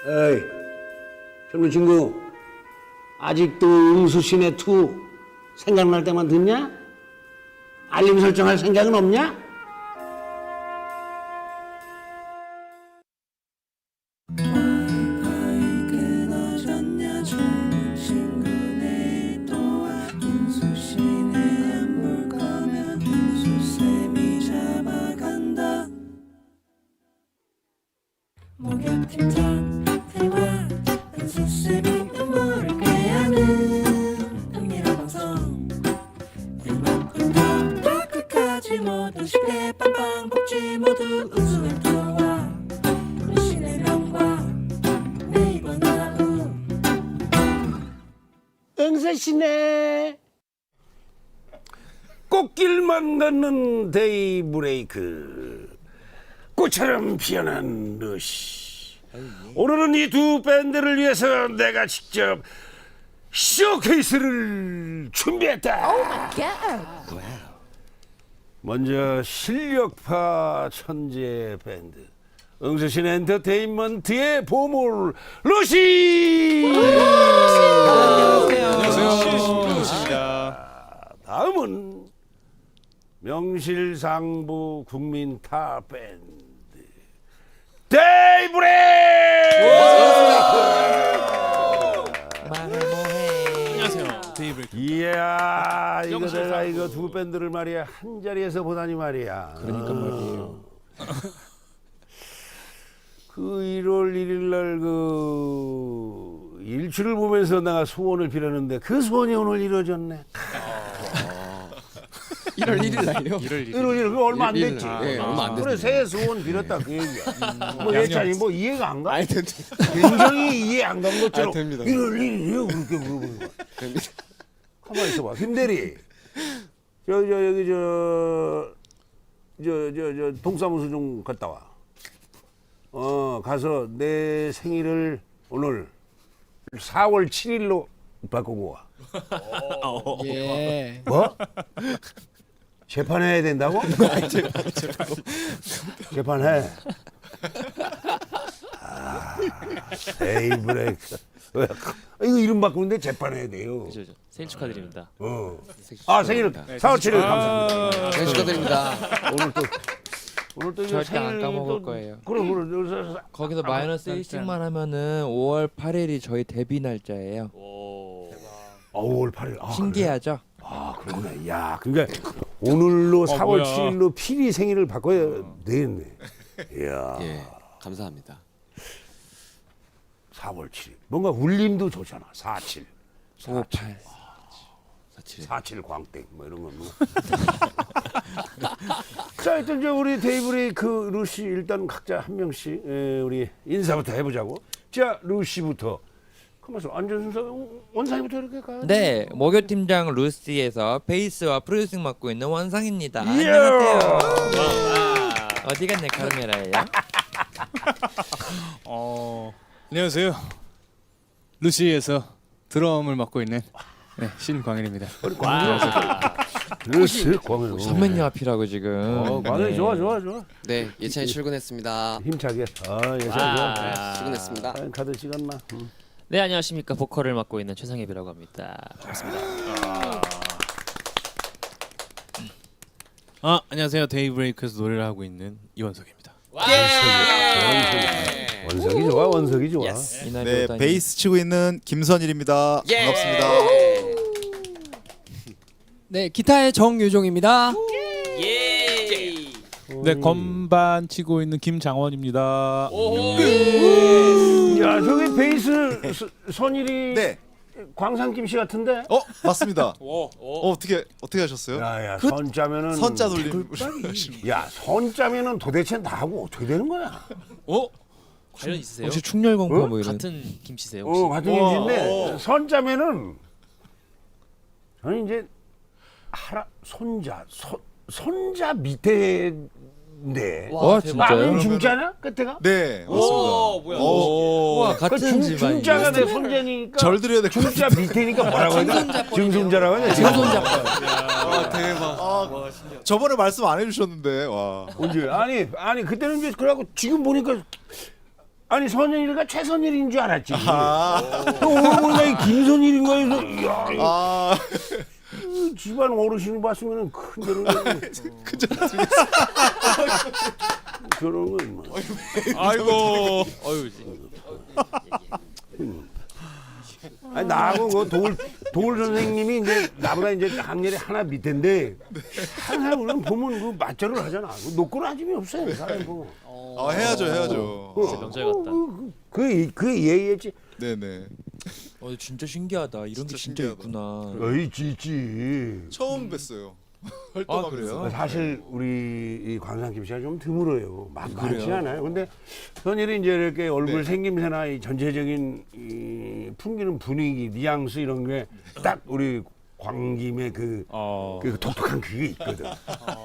에이, 젊은 친구, 아직도 응수신의 투 생각날 때만 듣냐? 알림 설정할 생각은 없냐? 목욕팀장 대화 은수쌤이 음모를 꾀하는 은밀한 방송 일만큼도 끝까지 모두 쉽게 빵빵 뽑지 모두 우승을 도와 은신의 명과 네이버 나움 응수신의 꽃길만 걷는 데이브레이크, 꽃처럼 피어난 러시. 오늘은 이 두 밴드를 위해서 내가 직접 쇼케이스를 준비했다. 먼저 실력파 천재 밴드 응수신 엔터테인먼트의 보물 러시. 안녕하세요. 다음은 명실상부 국민 타 밴드 데이브레이크. 안녕하세요. 데이브레이크. 이야, 이거 내가 이거 두 밴드를 말이야 한 자리에서 보다니 말이야. 그러니까 말이에요. 그 1월 1일 날 그 일출을 보면서 내가 소원을 빌었는데 그 소원이 오늘 이루어졌네. 1월 1일 날요? 1월 1일 그 얼마 안 됐지. 예, 얼마 안 그래 됐어요. 새해 소원 빌었다 그 얘기야. 뭐 예찬이 뭐 이해가 안 가? 아니 됩니다. 굉장히 이해 안 간 것처럼. 아, 됩니다. 1월 1일이요 그렇게 물어보는 거야. 됩니다. 가만히 있어봐. 김대리. 여기 동사무소 좀 갔다 와. 가서 내 생일을 오늘 4월 7일로 바꾸고 와. 예. 뭐? 재판해야 된다고? 재판해. 데이브레이크. 이거 이름 바꾸는데 재판해야 돼요. 그죠. 생일 축하드립니다. 생일을 4월 7일 감사합니다. 생일 축하드립니다. 오늘 또 절대 생일 안 까먹을 또- 거예요. 그래. 거기서 마이너스 1씩만 하면은 5월 8일이 저희 데뷔 날짜예요. 오. 5월 8일. 신기하죠? 그러네. 야, 그러니까 오늘로 4월 뭐야. 7일로 필히 생일을 바꿔야 되겠네. 이야. 예, 감사합니다. 4월 7일. 뭔가 울림도 좋잖아. 47. 58. 47 광땡 뭐 이런 거 뭐. 자, 일단 저 우리 데이브레이크 루시 일단 각자 한 명씩 우리 인사부터 해보자고. 자, 루시부터. 가만있어. 안전 순서 원상이부터 이렇게 가. 네, 목요팀장 루시에서 베이스와 프로듀싱 맡고 있는 원상입니다. 이야. 안녕하세요. 어디 갔네 카르메라예요? 안녕하세요. 루시에서 드럼을 맡고 있는 신광일입니다. 루시 광일. 선배님 앞이라고 지금. 광일 네. 좋아. 네, 예찬이 출근했습니다. 힘차게. 예상 좋아. 출근했습니다. 카드 찍었나? 네, 안녕하십니까. 보컬을 맡고 있는 최상엽이라고 합니다. 반갑습니다. 안녕하세요. 데이브레이크에서 노래를 하고 있는 이원석입니다. 원석이 좋아. 이날 네, 보다니. 베이스 치고 있는 김선일입니다. 반갑습니다. 네, 기타의 정유종입니다. 네, 건반 치고 있는 김장원입니다. 야, 저기 베이스 선일이 네, 광상김 씨 같은데? 맞습니다. 어떻게 하셨어요? 야, 선짜면은 선자 돌림. 야, 선짜면은 도대체 나하고 어떻게 되는 거야? 관련 있으세요? 혹시 충렬공파 뭐 이런. 같은 김씨세요? 혹시? 같은 김씨인데 선짜면은 저는 이제 손자 밑에인데. 와, 진짜요? 나는 중자냐 끝에가? 네, 맞습니다. 와, 그 같은 집안이. 중자가 내 손자니까 절 드려야 될 것 같아요. 중자 밑에니까 뭐라고 해야 돼? 증손자라고 해야 돼? 증손자뻘. 대박. 저번에 말씀 안 해주셨는데 와. 언제? 아니 그때는 이제 그래갖고 지금 보니까 아니 선일이가 최선일인 줄 알았지. 오늘 보니까 이 김선일인 거야. 그래서 이야, 아, 이 집안 어르신을 봤으면 큰 저런 거. 저런 거 임마. 아이고. 어유. 아니 나하고 그 도울 선생님이 이제 나보다 이제 학년이 하나 밑인데 항상 우리는 보면 그 맞절을 하잖아. 놓고 나짐이 없어요. 사람 보면. 해야죠. 명절 같다. 그 예의였지. 네네. 진짜 신기하다. 이런 게 진짜 신기하다. 있구나. 어이 지지. 처음 뵀어요. 활동하면서. 사실 우리 이 광산김 씨가 좀 드물어요. 많지 않아요. 근데 선일이 이제 이렇게 얼굴 생김새나 이 전체적인 이 풍기는 분위기, 뉘앙스 이런 게 딱 우리 광김의 그 독특한 그게 있거든.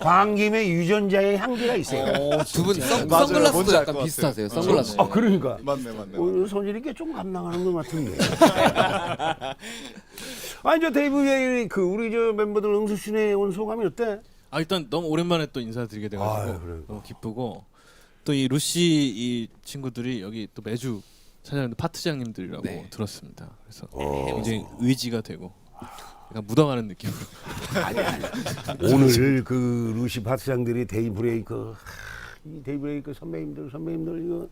광김의 유전자의 향기가 있어요. 두 분 맞아요. 선글라스도 뭔지 알 약간 것 같아요. 비슷하세요. 선글라스. 그러니까. 맞네. 선일이께 좀 감당하는 것 같은데. 아니 저 데이브의 그 우리 저 멤버들 응수신에 온 소감이 어때? 아 일단 너무 오랜만에 또 인사드리게 돼가지고 아유, 그래요. 너무 기쁘고 또 이 루시 이 친구들이 여기 또 매주 찾아오는 파트장님들이라고 네. 들었습니다. 그래서 굉장히 의지가 되고 약간 묻어가는 느낌으로. 오늘 그 루시 파트장들이 데이브레이크 이 데이브레이크 선배님들 이거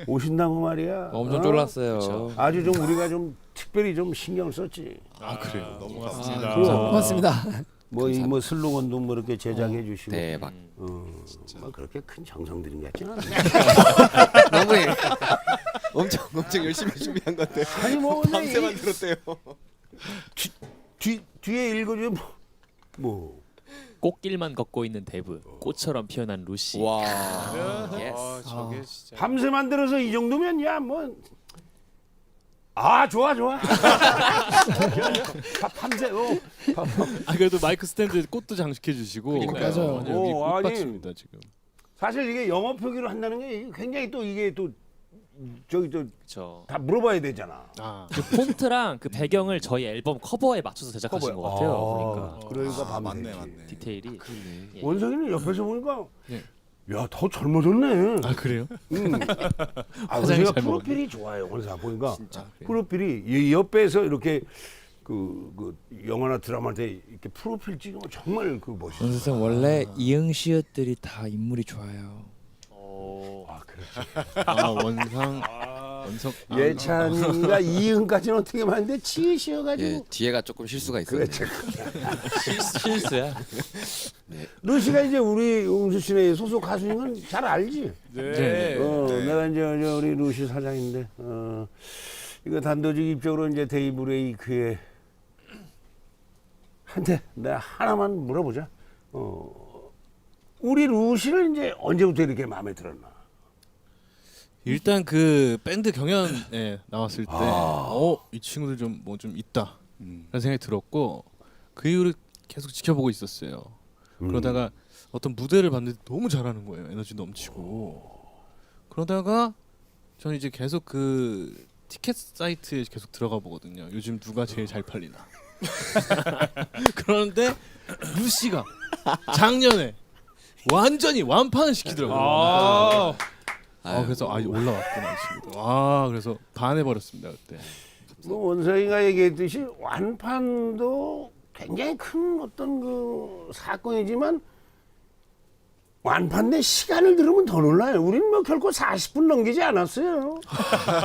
오신다고 말이야. 엄청 어? 쫄랐어요. 아주 좀 우리가 좀 특별히 좀 신경을 썼지. 아 그래요. 너무 고맙습니다. 고맙습니다. 뭐 이 뭐 슬로건도 뭐 이렇게 제작해 주시고. 대박. 뭐 그렇게 큰 정성 들인 것 같지는 않아. 너무 엄청 열심히 준비한 건데. 아니 뭐 근데 밤새 만들었대요. 뒤에 읽어줘 뭐. 꽃길만 걷고 있는 데브, 꽃처럼 피어난 루시. 와. 저게 진짜. 밤새 만들어서 이 정도면 야 뭐. 아 좋아. 밤새 아 그래도 마이크 스탠드에 꽃도 장식해 주시고. 맞아요. 여기 오, 아니. 꽃밭입니다 지금. 사실 이게 영어 표기로 한다는 게 굉장히 또 이게 또 저기 또 다 저 물어봐야 되잖아. 아 그 폰트랑 그 배경을 저희 앨범 커버에 맞춰서 제작하신 것 같아요. 보니까 그러니까 아, 밤새지. 맞네. 디테일이. 예. 원석이는 옆에서 보니까 예. 야 더 젊어졌네. 아 그래요? 아 화장이 제가 잘 프로필이 좋아요. 원석 보니까 그래요? 프로필이 이 옆에서 이렇게 그 영화나 드라마 때 이렇게 프로필 찍으면 정말 그 멋있어. 원수생 원래 이응시읒들이 다 인물이 좋아요. 아 그래. 아 원상 원석. 예찬이가 이응까지는 어떻게 봤는데 치읓이어가지고. 예, 뒤에가 조금 실수가 있어요. 그렇지. 실수야. 루시가 이제 우리 응수신의 소속 가수인 건 잘 알지. 네. 내가 이제 우리 루시 사장인데 이거 단도직입적으로 이제 데이브레이크에 한테 내가 하나만 물어보자. 우리 루시를 이제 언제부터 이렇게 마음에 들었나? 일단 그 밴드 경연에 나왔을 때, 이 친구들 좀 뭐 좀 있다 라는 생각이 들었고 그 이후로 계속 지켜보고 있었어요. 그러다가 어떤 무대를 봤는데 너무 잘하는 거예요. 에너지 넘치고. 그러다가 저는 이제 계속 그 티켓 사이트에 계속 들어가 보거든요. 요즘 누가 제일 잘 팔리나. 그런데 루시가 작년에 완전히 완판을 시키더라고요. 그래서 올라왔구나 이 친구도. 그래서 반해버렸습니다 그때. 뭐 원석이가 얘기했듯이 완판도 굉장히 큰 어떤 그 사건이지만 완판 내 시간을 들으면 더 놀라요. 우리는 뭐 결코 40분 넘기지 않았어요.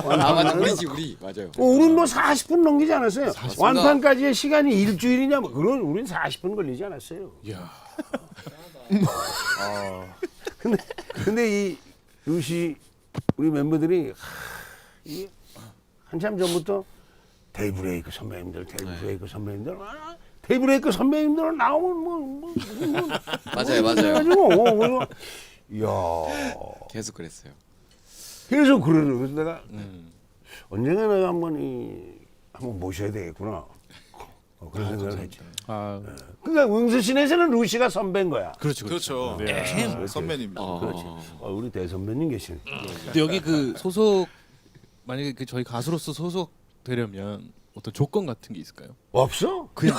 맞아. 우리 맞아요. 우리는 뭐 40분 넘기지 않았어요. 완판까지의 시간이 일주일이냐 뭐 그런 우리는 40분 걸리지 않았어요. 이야. 근데 이 루시 우리 멤버들이 이 한참 전부터 데이브레이크 선배님들 데이브레이크 선배님들 나오면 맞아요. 그래가지고 이야 계속 그랬어요. 그래서 그러는 그래서 내가 언젠가 내가 한번 모셔야 되겠구나. 그런 생각을 했지. 그러니까 응수신에서는 루시가 선배인 거야. 그렇죠. 선배님. 그렇지. 우리 대선배님 계시네. 근데 여기 그 소속 만약에 그 저희 가수로서 소속 되려면 어떤 조건 같은 게 있을까요? 없어? 그냥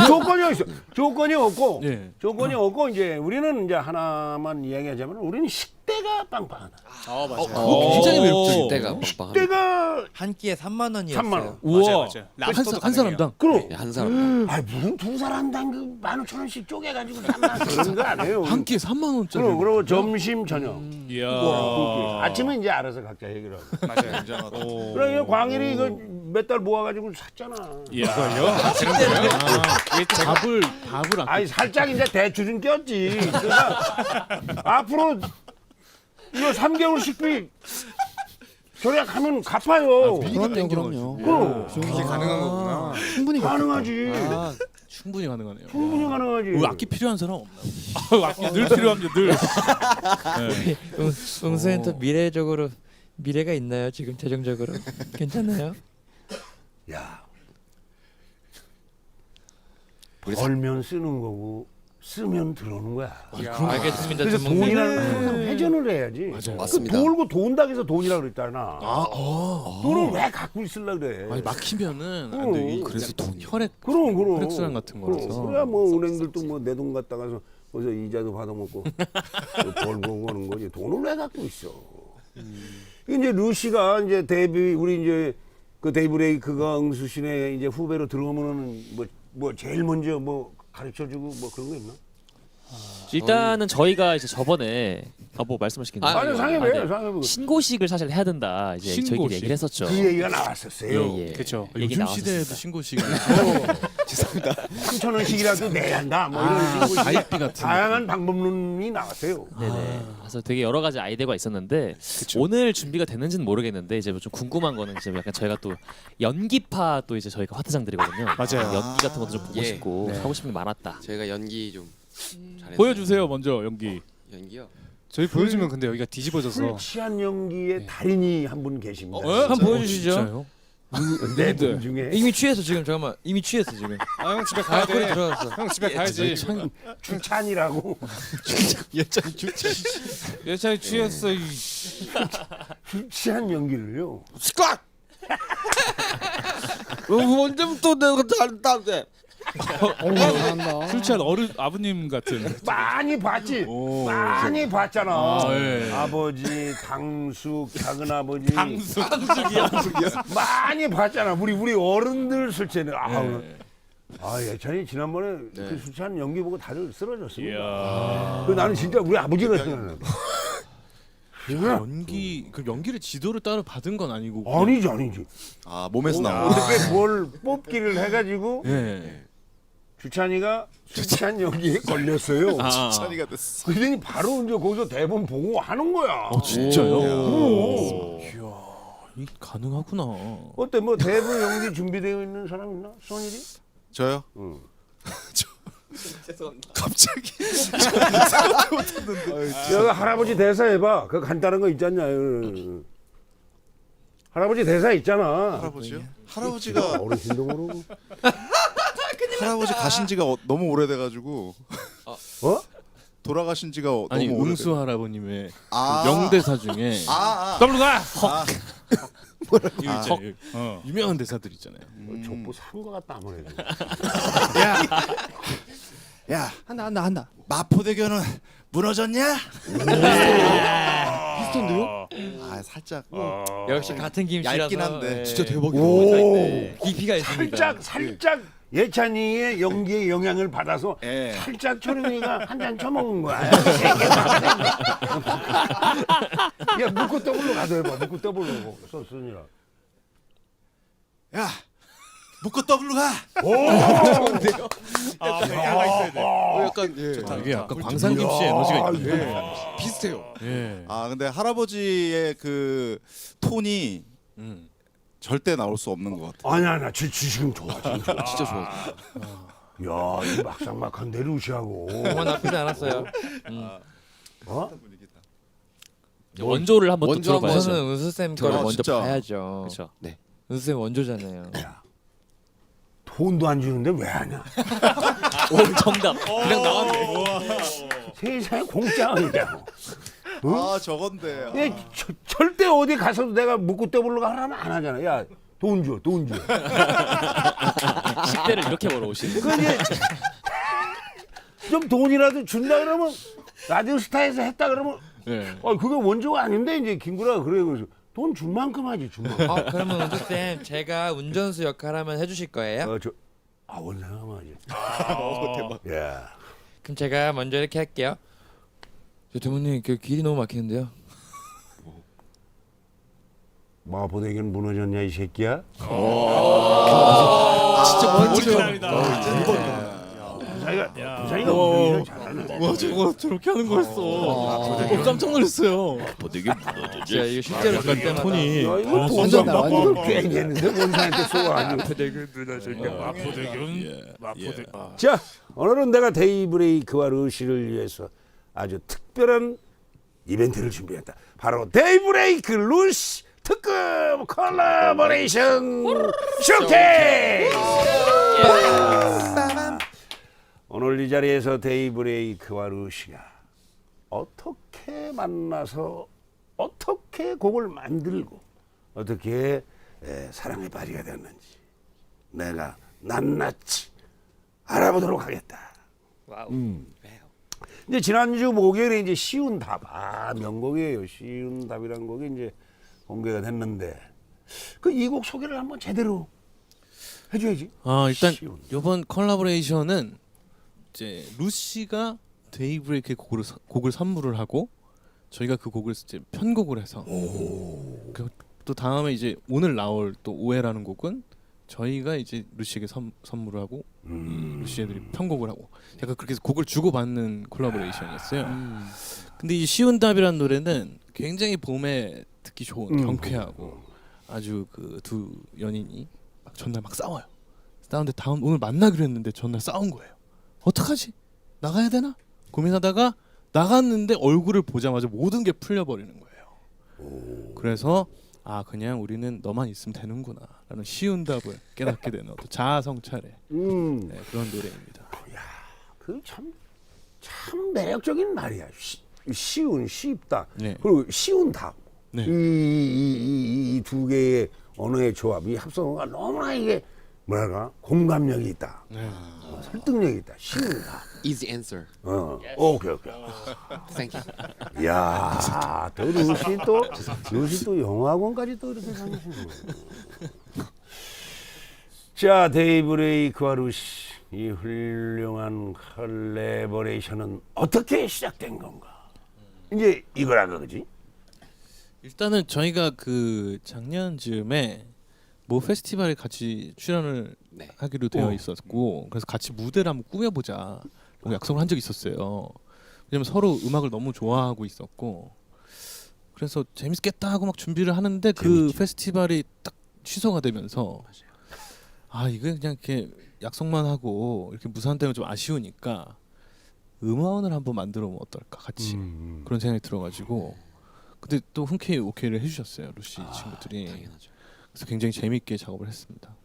조건이 있어. 조건이 없고 예. 조건이 없고 이제 우리는 이제 하나만 이야기하자면 우리는 식대가 때가 빵빵하다. 굉장히 매력적이고. 때가 빵빵. 때가 한 끼에 3만 원이었어요. 3만 원. 우와. 랍스터도 한 사람당. 그럼 한 사람. 아 무슨 두 사람당 그 15,000원씩 쪼개가지고 잠만 그런 거 아니에요. 한 끼에 3만 원짜리. 그리고 점심 저녁. 이야. 아침은 이제 알아서 각자 해결하고. 맞아요. 굉장하다. 그래 광일이 이거 몇 달 모아가지고 샀잖아. 이걸요? 밥을 안. 아니 살짝 이제 대출 좀 꼈지. 그러니까 앞으로 이거 3개월 식비 절약하면 갚아요. 그럼요. 그럼 그게 가능한 거구나. 충분히 가능하지. 충분히 가능하네요. 충분히 가능하지. 악기 필요한 사람 없나요? 악기 늘 필요합니다. 늘. 응수엔터 미래적으로 미래가 있나요? 지금 재정적으로 괜찮나요? 야 우리 벌면 쓰는 거고 쓰면 들어오는 거야. 알겠습니다. 그래서 전문가님. 돈이라는 건 항상 회전을 해야지. 맞아요. 맞습니다. 돌고 돈다고 해서 돈이라고 그랬잖아. 돈을 왜 갖고 있으려 그래. 아니 막히면은 안 돼. 그래서 돈 혈액 그럼 혈액순환 같은 거라서. 그래야 뭐 은행들도 뭐 내 돈 갖다가서 거기서 이자도 받아먹고 벌고 그러는 거지. 돈을 왜 갖고 있어. 이제 루시가 이제 데뷔 우리 이제 그 데이브레이크가 응수신의 이제 후배로 들어오면은 뭐 제일 먼저 뭐 가르쳐주고 뭐 그런 거 있나? 일단은 저희가 이제 저번에 뭐 말씀하시겠나요? 아니 상해봐요. 신고식을 사실 해야 된다. 이제 저희끼리 신고식? 얘기를 했었죠. 그 얘기가 나왔었어요. 예. 그렇죠. 얘기 요즘 나왔었어요. 시대에도 신고식 3,000원씩이라도 내야 한다. 뭐 이런 식으로 가입비 같은 다양한 방법론이 나왔어요. 네네. 그래서 되게 여러 가지 아이디어가 있었는데 오늘 준비가 됐는지는 모르겠는데 이제 좀 궁금한 거는 이제 약간 저희가 또 연기파 또 이제 저희가 화투장들이거든요. 맞아요. 연기 같은 것도 좀 보고 예. 싶고 하고 싶은 게 많았다. 저희가 연기 좀 잘했어요. 보여주세요 먼저 연기. 연기요. 저희 보여주면 근데 여기가 뒤집어져서 술 취한 연기의 달인이 한 분 계십니다. 한번 보여주시죠. 진짜요? 네분 중에 이미 취해서 지금 잠깐만 이미 취했어 지금. 아 형 집에 가야 소리 돼. 들어갔어. 형 집에 가야지. 추찬이라고 예찬이 취했어. 술 취한 연기를요. 언제부터 내가 잘했다는데? 잘한다. 술 취한 어른 아버님 같은. 많이 봤지. 많이 봤잖아. 예. 아버지, 당숙, 작은 아버지. 당숙이요. 많이 봤잖아. 우리 어른들 술 취는 예찬이 지난번에 그 술 취한 연기 보고 다들 쓰러졌습니다. 그 나는 진짜 우리 아버지가 생각나. 연기 그 연기를 지도를 따로 받은 건 아니고. 아니지. 아 몸에서 나오는. 어떻게 뭘 뽑기를 해가지고 예. 주찬이가 술 취한 연기에 걸렸어요. 찬이가 됐어. 그러더니 바로 이제 거기서 대본 보고 하는 거야. 진짜요? 그럼. 이 가능하구나. 어때 뭐 대본 연기 준비되어 있는 사람 있나? 손일이? 저요? 응. 갑자기. 여기 할아버지 대사 해봐. 그 간단한 거 있잖냐. 할아버지 대사 있잖아. 할아버지요? 할아버지가 어르신도 모르고. 할아버지 가신 지가 너무 오래돼가지고 어? 돌아가신 지가 아니 너무 응수 할아버님의 아. 그 명대사 중에 더블로 가. 이거 있잖아요. 유명한 대사들 있잖아요. 족보 산거 같다 아무래도. 야 한다. 마포대교는 무너졌냐? 비슷한데요? 아 살짝 역시 같은 김치라서 얇긴 한데. 진짜 대박이다. 오. 깊이가 있습니다. 살짝 예찬이의 연기에 영향을 받아서 예. 살짝 초롱이가 한 잔 처먹은 거야. 야 묵고 더블로 가도 해봐. 묵고 더블로. 손이라. 야 묶고 더블로 가. 약간 이게 약간 광산김 씨의 에너지가 있는데. 비슷해요. 예. 아 근데 할아버지의 그 톤이 절대 나올 수 없는 것 같아. 아니야 지금 좋아. 진짜 좋아. 야, 이 막상막한데 루시하고. 정말 나쁘지 않았어요. 어? 원조를 한번 또 원조 한번 들어봐야죠. 우선은 은수 쌤 거를 먼저 진짜. 봐야죠. 그렇죠. 네. 은수 쌤 원조잖아요. 돈도 안 주는데 왜 하냐? 오 정답. 그냥 나왔네. 세상에 공짜가 있냐고. 아 저건데. 얘 절대 어디 가서도 내가 묵고 떠보려고 하라면 안 하잖아. 야, 돈 줘. 식대를 이렇게 벌어오시는. 그게 좀 돈이라도 준다 그러면 라디오 스타에서 했다 그러면 네. 그게 원조가 아닌데 이제 김구라가 그래 그래서 돈 준 만큼 하지 준 만큼. 그러면 운전쌤 제가 운전수 역할 하면 해주실 거예요? 원상하면 하지. 대박. 야. 그럼 제가 먼저 이렇게 할게요. 저 대모님 그 길이 너무 막히는데요. 마포대교는 무너졌냐 이 새끼야? 진짜 멋지죠. 부산이가 운전을 잘하네. 와 저거 저렇게 하는 거였어. 깜짝 놀랐어요. 제가 이거 실제로 들 때마다 톤이 야, 이거 돈 완전 나, 받고 완전. 괜히 했는데 원산한테 쏘아가지고. 자, 오늘은 내가 데이브레이크와 루시를 위해서 아주 특별한 이벤트를 준비했다. 바로 데이브레이크 루시 특급 콜라보레이션 쇼케이스. 오늘 이 자리에서 데이브레이크와 루시가 어떻게 만나서 어떻게 곡을 만들고 어떻게 사랑에 발휘가 됐는지 내가 낱낱이 알아보도록 하겠다. 이제 지난주 목요일에 이제 쉬운 답, 명곡이에요. 쉬운 답이란 곡이 이제 공개가 됐는데 그 이 곡 소개를 한번 제대로 해줘야지. 일단 쉬운. 이번 콜라보레이션은 이제 루시가 데이브레이크의 곡을 선물을 하고 저희가 그 곡을 이제 편곡을 해서 또 다음에 이제 오늘 나올 또 오해라는 곡은 저희가 이제 루시에게 선물을 하고 루시 애들이 편곡을 하고 약간 그렇게 해서 곡을 주고받는 콜라보레이션이었어요. 근데 이 쉬운 답이라는 노래는 굉장히 봄에 듣기 좋은 경쾌하고 아주 그 두 연인이 막 전날 막 싸워요. 싸우는데 오늘 만나기로 했는데 전날 싸운 거예요. 어떡하지? 나가야 되나? 고민하다가 나갔는데 얼굴을 보자마자 모든 게 풀려버리는 거예요. 그래서 그냥 우리는 너만 있으면 되는구나 라는 쉬운 답을 깨닫게 되는 어떤 자아 성찰의 그런 노래입니다. 그 참 매력적인 말이야. 쉬운, 쉽다. 네. 그리고 쉬운 답. 네. 이 두 개의 언어의 조합, 이 합성어가 너무나 이게 뭐랄까 공감력이 있다. 설득력이 있다. 쉬운 답. Easy answer. 오케이. Thank you. 야, 또 루시 또 영어학원까지 또 이렇게 다니시는 거예요. 자, 데이브레이크와 루시 이 훌륭한 컬래버레이션은 어떻게 시작된 건가? 이제 이거라 그거지. 일단은 저희가 그 작년 즈음에 모 페스티벌에 같이 출연을 네. 하기로 되어 있었고 그래서 같이 무대를 한번 꾸며보자 약속을 한 적이 있었어요. 왜냐면 서로 음악을 너무 좋아하고 있었고 그래서 재밌겠다 하고 막 준비를 하는데 그 페스티벌이 딱 취소가 되면서 이거 그냥 이렇게 약속만 하고 이렇게 무산되면 좀 아쉬우니까 음원을 한번 만들어 보면 어떨까 같이 그런 생각이 들어가지고 근데 또 흔쾌히 오케이를 해주셨어요 루시 친구들이. 당연하죠. 그래서 굉장히 재밌게 작업을 했습니다.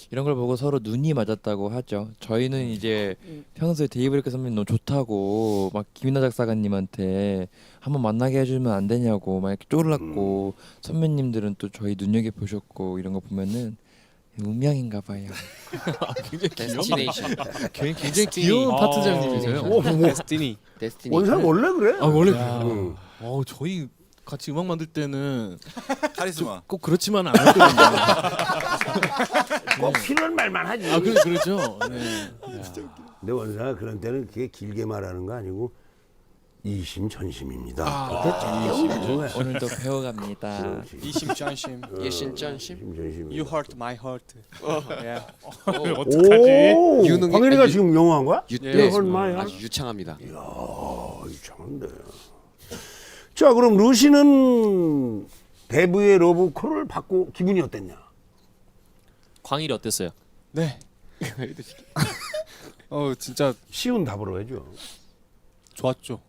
이런 걸 보고 서로 눈이 맞았다고 하죠. 저희는 이제 평소에 데이브레이크 선배님 너무 좋다고 막 김이나 작사가님한테 한번 만나게 해주면 안 되냐고 막 이렇게 쫄랐고 선배님들은 또 저희 눈여겨 보셨고 이런 거 보면은 운명인가 봐요. Destination. 굉장히 귀여운 파트장님이세요. 데스티니. Destiny. 원상 원래 그래? 원래 응. 저희 같이 음악 만들 때는 카리스마. 꼭 그렇지만 않았거든요. 꼭 필요한 말만 하지. 그렇죠. 네. 근데 원상아 그런 때는 그게 길게 말하는 거 아니고 이심전심입니다. 그때 조금 되는 거야. 오늘도 배워갑니다. 이심전심. 예신전심. 이심전심. You hurt my heart. 예. 오, 유능이- 광현이가 유- 지금 영어한 거야? 유, 네. 네. 헐 마이 아주 유창합니다. 이상한데. 자, 그럼 루시는 데뷔의 러브콜을 받고 기분이 어땠냐? 광일이 어땠어요? 네. 진짜 쉬운 답으로 해줘. 좋았죠.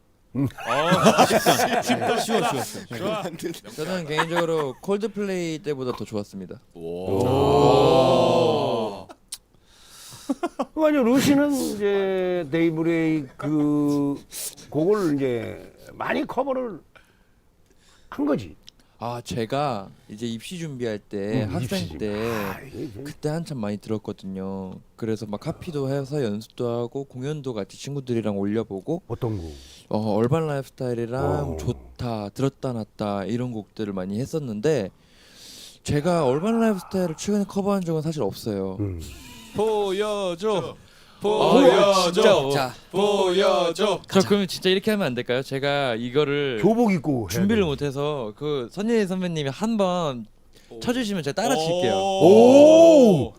저는 개인적으로 콜드플레이 때보다 더 좋았습니다. 아니요, 루시는 이제 데이브레이크 그 곡을 이제 많이 커버를 한 거지. 제가 이제 입시 준비할 때 학생 입시 때 이게 이제 그때 한참 많이 들었거든요. 그래서 막 카피도 해서 연습도 하고 공연도 같이 친구들이랑 올려보고 어떤 거? 얼반 라이프스타일이랑 오. 좋다 들었다 놨다 이런 곡들을 많이 했었는데 제가 얼반 라이프스타일을 최근에 커버한 적은 사실 없어요. 보여줘. 진짜. 자, 보여줘. 저 그러면 진짜 이렇게 하면 안 될까요? 제가 이거를 교복 입고 해야 준비를 돼. 못해서 그 선예희 선배님이 한번 쳐주시면 제가 따라 칠게요. 오!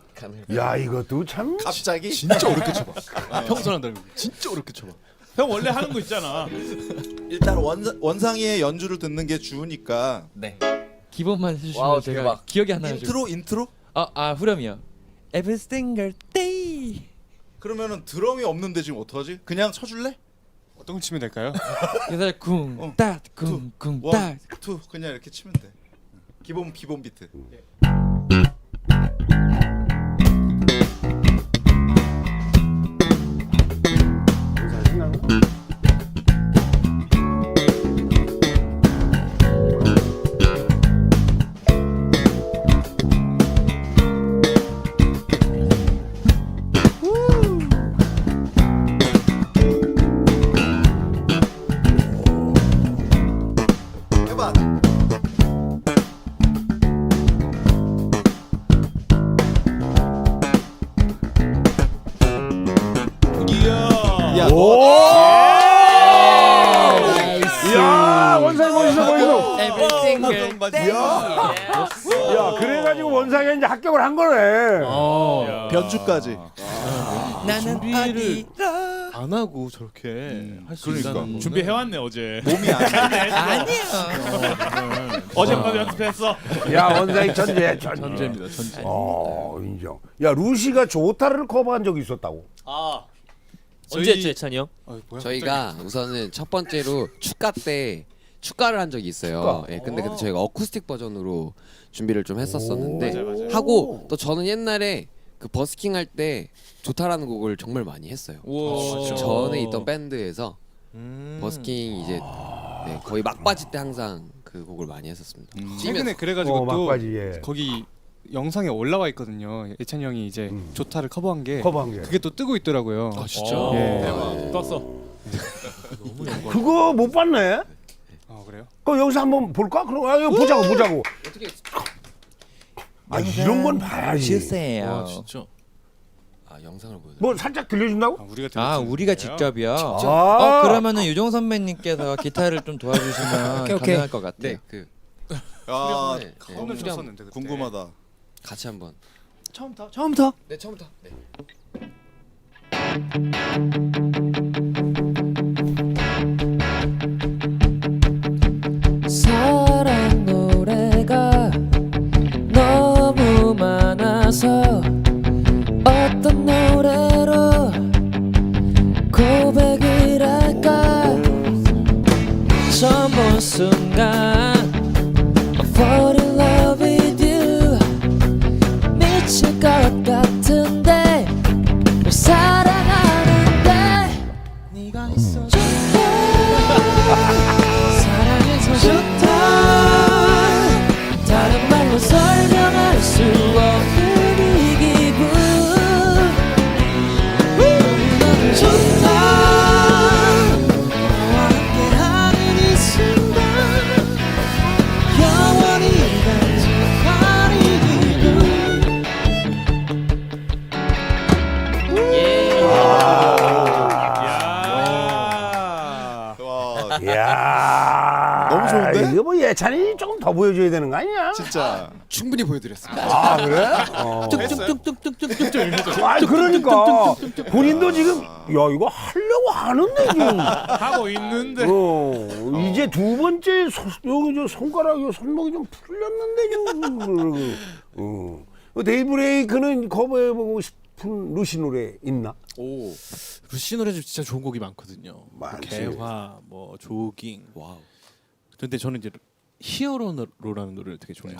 야 이것도 참 갑자기 진짜 어렵게 쳐봐. 평소랑 다르고 진짜 어렵게 쳐봐. 형 원래 하는 거 있잖아. 일단 원상이의 연주를 듣는 게 주니까 네. 기본만 해주시면 와우, 제가 대박. 기억이 안 나요. 인트로 후렴이요. Every single day. 그러면은 드럼이 없는데 지금 어떡하지? 그냥 쳐줄래? 어떤 거 치면 될까요? 그래서 쿵따 쿵쿵따. 원, 투 그냥 이렇게 치면 돼. 기본 비트. 생각나? 해봐. 야, 오! 야 원상이 멋있어 보이소. Every single day. 야 그래가지고 원상이 이제 합격을 한 거네. 변주까지. 나는 어디로 안 하고 저렇게 할 수 그러니까. 있다는 준비해왔네 어제. 몸이 안 돼. 아니야. 어젯밤에 연습했어. 야 원상이 천재. 전제입니다. 전제. 인정. 야 루시가 조타를 커버한 적이 있었다고. 아. 언제 했죠, 예찬이 형? 저희가 우선은 첫 번째로 축가 때 축가를 한 적이 있어요. 예, 근데 그때 저희가 어쿠스틱 버전으로 준비를 좀 했었었는데 맞아요. 하고 또 저는 옛날에 그 버스킹 할 때 좋다라는 곡을 정말 많이 했어요. 우와. 전에 있던 밴드에서 버스킹 이제 네, 거의 막바지 때 항상 그 곡을 많이 했었습니다. 최근에 그래가지고 또 막바지 예. 거기 영상에 올라와 있거든요. 예찬이 형이 이제 조타를 커버한 게 커버한 게. 그게 또 뜨고 있더라고요. 아 진짜? 예. 떴어. 그거 못 봤네. 그래요? 그거 여기서 한번 볼까? 그럼 이거 보자고. 어떻게 이런 건 봐야지. 주세요. 와 진짜. 영상을 보여드려. 뭐 살짝 들려준다고? 우리가 직접이요. 아, 그러면은 유정 선배님께서 기타를 좀 도와주시면 오케이. 가능할 것 같아요. 네, 그 아, 네, 오늘 후렴 쳤었는데 그때. 궁금하다. 같이 한번. 처음부터. 네, 처음부터. 네. 사랑 노래가 너무 많아서 어떤 노래로 고백을 할까 처음 본 순간 I fall in love with you 미칠 것 같은데 널 사랑하는데 네가 있어 좋다 사랑해서 좋다 다른 말로 설명할 수 없는 이 기분 너무 좋다 너와 함께하는 이 순간 영원히 간직한 이 기분 와, 이야. 너무 좋은데? 이거 뭐 예찬이 조금 더 보여줘야 되는 거 아니야? 진짜. 충분히 보여드렸습니다. 아 그래? 아 그러니까 본인도 지금 야 이거 하려고 하는데 지금. 하고 있는데. 이제 두 번째 여기 저 손가락 요 손목이 좀 풀렸는데 좀. 데이브레이크는 커버해보고 싶은 루시 노래 있나? 오, 루시 노래 진짜 좋은 곡이 많거든요. 많지. 개화, 뭐 조깅. 와우. 근데 저는 이제 히어로라는 노래를 되게 좋아해요.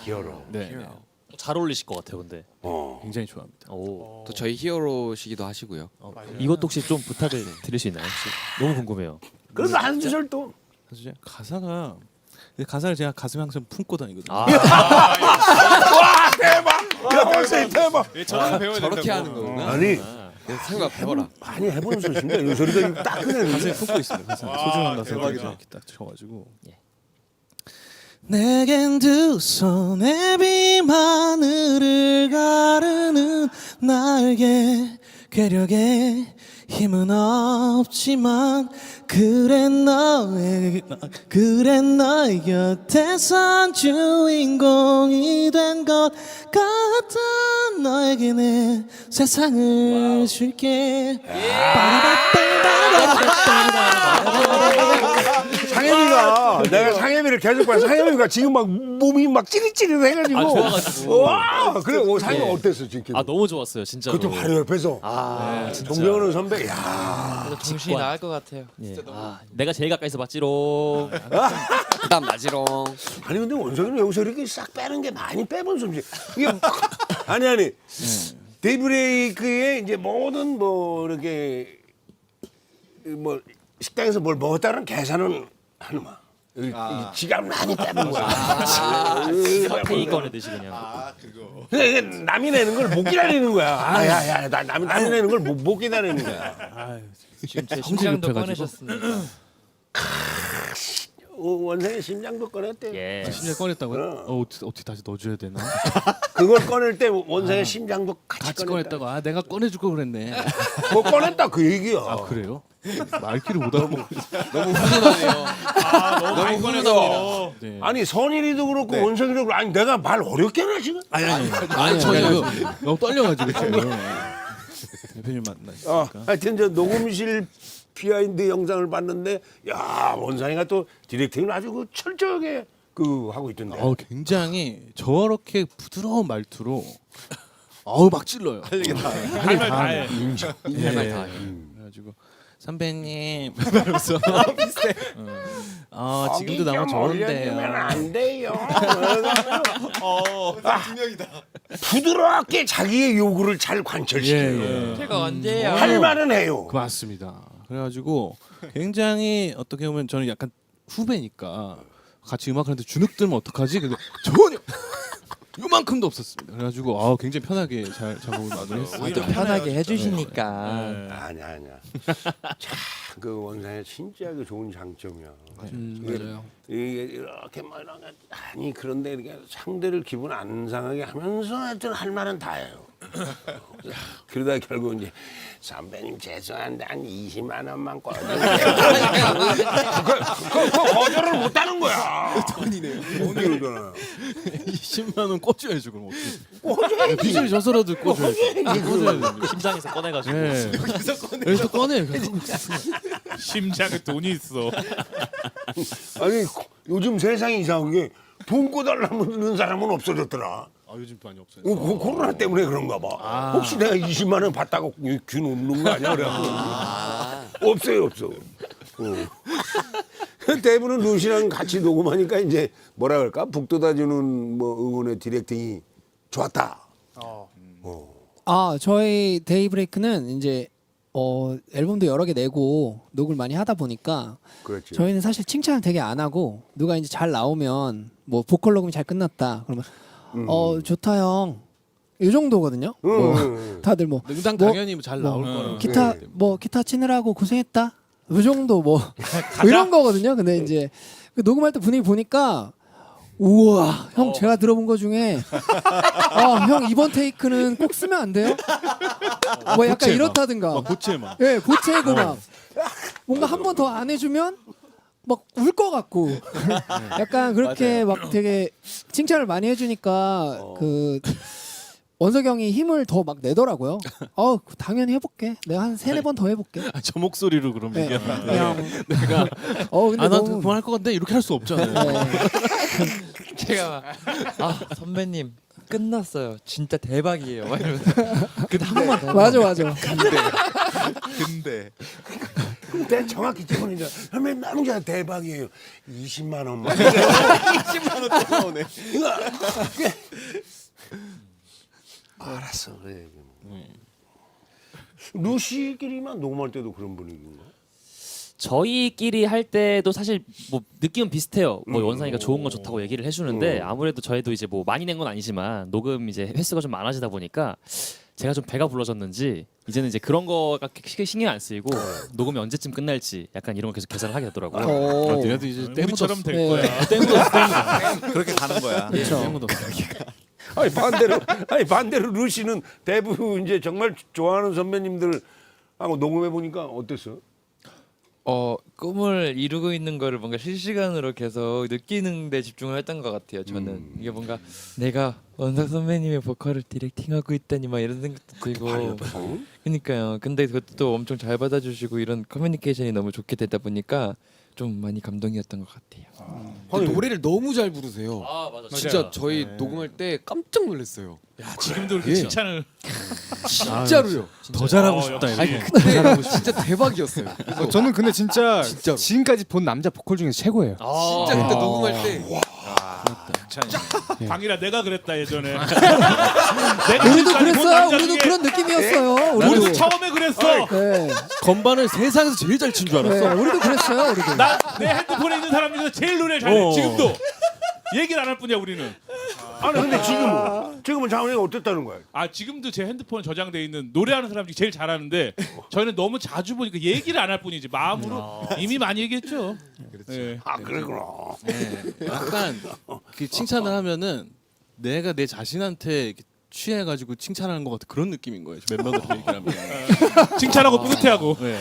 히어로. 네, 네. 잘 어울리실 것 같아요, 근데. 굉장히 좋아합니다. 오. 또 저희 히어로시기도 하시고요. 이것도 혹시 좀 부탁을 드릴 수 있나요? 혹시? 너무 궁금해요. 그래서 한 소절 또. 사실 가사가 가사를 제가 가슴에 항상 품고 다니거든요. 와 대박. 야 댄스 대박. 저렇게 배워야 저렇게 하는 거구나. 아니 생각 해봐라. 많이 해본 소리인데 이 소리가 딱 그냥 가슴에 품고 있습니다. 가슴에 소중한 가사 대박이다. 이렇게 딱 쳐가지고. 예. 내겐 두 손에 빈 하늘을 가르는 날개 괴력에 힘은 없지만 그래 너의 곁에선 주인공이 된 것 같아 너에게 내 세상을 줄게. 상혜미가 내가 상혜미를 계속 봐서 상혜미가 지금 막 몸이 막 찌릿찌릿해가지고 좋아가지고. 와 그래 상혜미 네. 어땠어 지금? 너무 좋았어요 진짜로. 그것도 바로 옆에서 진짜. 존경하는 선배 야 그래도 정신이 나갈 것 같아요. 예. 내가 제일 가까이서 봤지롱. 그다음 나지롱. 아니 근데 원석이는 여기서 이렇게 싹 빼는 게 많이 빼본 솜씨 이게 아니 데이브레이크에 이제 모든 뭐 이렇게 뭐 식당에서 뭘 먹었다는 계산은 하는마 지갑 많이 빼본 거야. 페이 꺼내듯이 그냥. 그거. 근데 이게 남이 내는 걸 못 기다리는 거야. 아야야 나 남이 내는 걸 못 기다리는 거야. 지금 제 성질이 심장도 급해가지고. 꺼내셨으니까. 원생의 심장도 꺼냈대. 예. 심지어 꺼냈다고요? 어떻게 다시 넣어줘야 되나? 그걸 꺼낼 때 원생의 심장도 같이 꺼냈다고. 아 내가 꺼내줄 거 그랬네. 그거 꺼냈다 그 얘기야. 아 그래요? 말귀를 못 알아보고. 너무 훈훈하네요. 너무 훈훈하다. 네. 아니 선일이도 그렇고 원석이도 그렇고 아니 내가 말 어렵게 하나 지금? 아니 전혀 너무 떨려가지고 지금. 대표님 만나시니까. 하여튼 저 녹음실 비하인드 영상을 봤는데 야 원상이가 또 디렉팅을 아주 그 철저하게 그 하고 있던데. 굉장히 저렇게 부드러운 말투로 막 찔러요. 할말 다 해. 할말 다 해. 그래가지고 선배님 이러면서 비슷해. 지금도 나면 좋은데요. 안 돼요. 두 명이다. 부드럽게 자기의 요구를 잘 관철시켜요. 제가 언제요? 할 말은 해요. 그 맞습니다. 그래가지고 굉장히 어떻게 보면 저는 약간 후배니까 같이 음악하는데 주눅 들면 어떡하지? 근데 전혀 요만큼도 없었습니다. 그래가지고 굉장히 편하게 잘 작업을 마무리했어요. 또 편하게 해주시니까. 아니야. 참 그 원상의 진짜 그 좋은 장점이야. 맞아요. 이게 이렇게 막 이렇게 아니 그런데 이렇게 상대를 기분 안 상하게 하면서 하여튼 할 말은 다 해요. 그러다 결국 이제 선배님 죄송한데 한 20만 원만 꺼주세요. 그거 거절을 못 하는 거야. 돈이네요. 돈이잖아요. 20만 원 꽂줘야죠 그럼 어떻게? 빚을 져서라도 꽂줘야죠. 꽂아야죠. 심장에서 꺼내가지고. 네. 여기서 꺼내. 심장에 돈이 있어. 아니 요즘 세상이 이상한 게 돈 꿔달라는 사람은 없어졌더라. 요즘 많이 없어요. 코로나 때문에 그런가 봐. 혹시 내가 20만 원 받다가 귀 놓는 거 아니야? 그래갖고 없어요. 대부분 루시랑 같이 녹음하니까 이제 뭐라 그럴까 북돋아주는 뭐 응원의 디렉팅이 좋았다. 저희 데이브레이크는 이제 앨범도 여러 개 내고 녹을 많이 하다 보니까 그렇지. 저희는 사실 칭찬을 되게 안 하고 누가 이제 잘 나오면 뭐 보컬 녹음이 잘 끝났다 그러면 좋다 형. 이 정도거든요. 다들 뭐 능당 뭐, 당연히 잘 나올 거라고. 기타 뭐 기타 치느라고 고생했다. 이 정도 뭐 이런 거거든요. 근데 이제 그 녹음할 때 분위기 보니까 우와 형 제가 들어본 거 중에 형 이번 테이크는 꼭 쓰면 안 돼요? 뭐 약간 고체 이렇다든가. 막 고체 막. 예, 고체고 막 뭔가 한 번 더 안 해주면 막 울 것 같고 약간 그렇게 막 되게 칭찬을 많이 해주니까 그 원석이 형이 힘을 더 막 내더라고요. 당연히 해볼게. 내가 한 3-4번 더 해볼게. 저 목소리로 그럼 네, 얘기하면 그냥 내가 근데 난 너무 그만할 것 같은데 이렇게 할 수 없잖아요. 네. 제가 선배님 끝났어요. 진짜 대박이에요. 막 이러면서. 근데 한 번만 더. 맞아. 근데 근데 정확히 집어내자. 선배님 남자 대박이에요. 20만 원만. 20만 원 나오네. 알았어. 그래. 루시끼리만 녹음할 때도 그런 분위기인가? 저희끼리 할 때도 사실 뭐 느낌은 비슷해요. 뭐 원상이가 좋은 거 좋다고 얘기를 해주는데 아무래도 저희도 이제 뭐 많이 낸 건 아니지만 녹음 이제 횟수가 좀 많아지다 보니까 제가 좀 배가 불러졌는지 이제는 이제 그런 거가 신경 안 쓰이고 녹음이 언제쯤 끝날지 약간 이런 거 계속 계산을 하게 되더라고요. 얘네도 이제 때묻처럼 될 네. 거야. 그렇게 가는 거야. 그렇죠. 아니 반대로 루시는 대부분 이제 정말 좋아하는 선배님들하고 녹음해 보니까 어땠어? 꿈을 이루고 있는 거를 뭔가 실시간으로 계속 느끼는 데 집중을 했던 것 같아요. 저는 이게 뭔가 내가 원상 선배님의 보컬을 디렉팅하고 있다니 막 이런 생각도 들고. 그러니까요. 근데 그것도 엄청 잘 받아주시고 이런 커뮤니케이션이 너무 좋게 되다 보니까 좀 많이 감동이었던 것 같아요. 근데 노래를 너무 잘 부르세요. 아 맞아. 진짜 저희 녹음할 때 깜짝 놀랐어요. 야 지금도 이렇게 예. 칭찬을 진짜로요. 더 잘하고 싶다. 아니 이렇게. 근데 진짜 대박이었어요. 저는 근데 진짜 진짜로. 지금까지 본 남자 보컬 중에 최고예요. 진짜 그때 녹음할 때 방이라 내가 그랬다 예전에. 우리도 그랬어요. 우리도 그런 느낌이었어요. 우리도 처음에 그랬어. 네. 건반을 세상에서 제일 잘 친 줄 네, 알았어. 우리도 그랬어요. 우리도. 나 내 핸드폰에 있는 사람 중에서 제일 노래 잘해. 지금도 얘기를 안 할 뿐이야 우리는. 아니 근데 지금은 장훈이가 어땠다는 거야? 아 지금도 제 핸드폰 저장돼 있는 노래하는 사람 중에 제일 잘하는데 저희는 너무 자주 보니까 얘기를 안 할 뿐이지 마음으로 이미 많이 얘기했죠. 네. 아 그러구나. 약간 그 칭찬을 하면은 내가 내 자신한테 이렇게 취해가지고 칭찬하는 것 같은 그런 느낌인 거예요. 멤버들 얘기를 하면. 칭찬하고 뿌듯해하고. 네.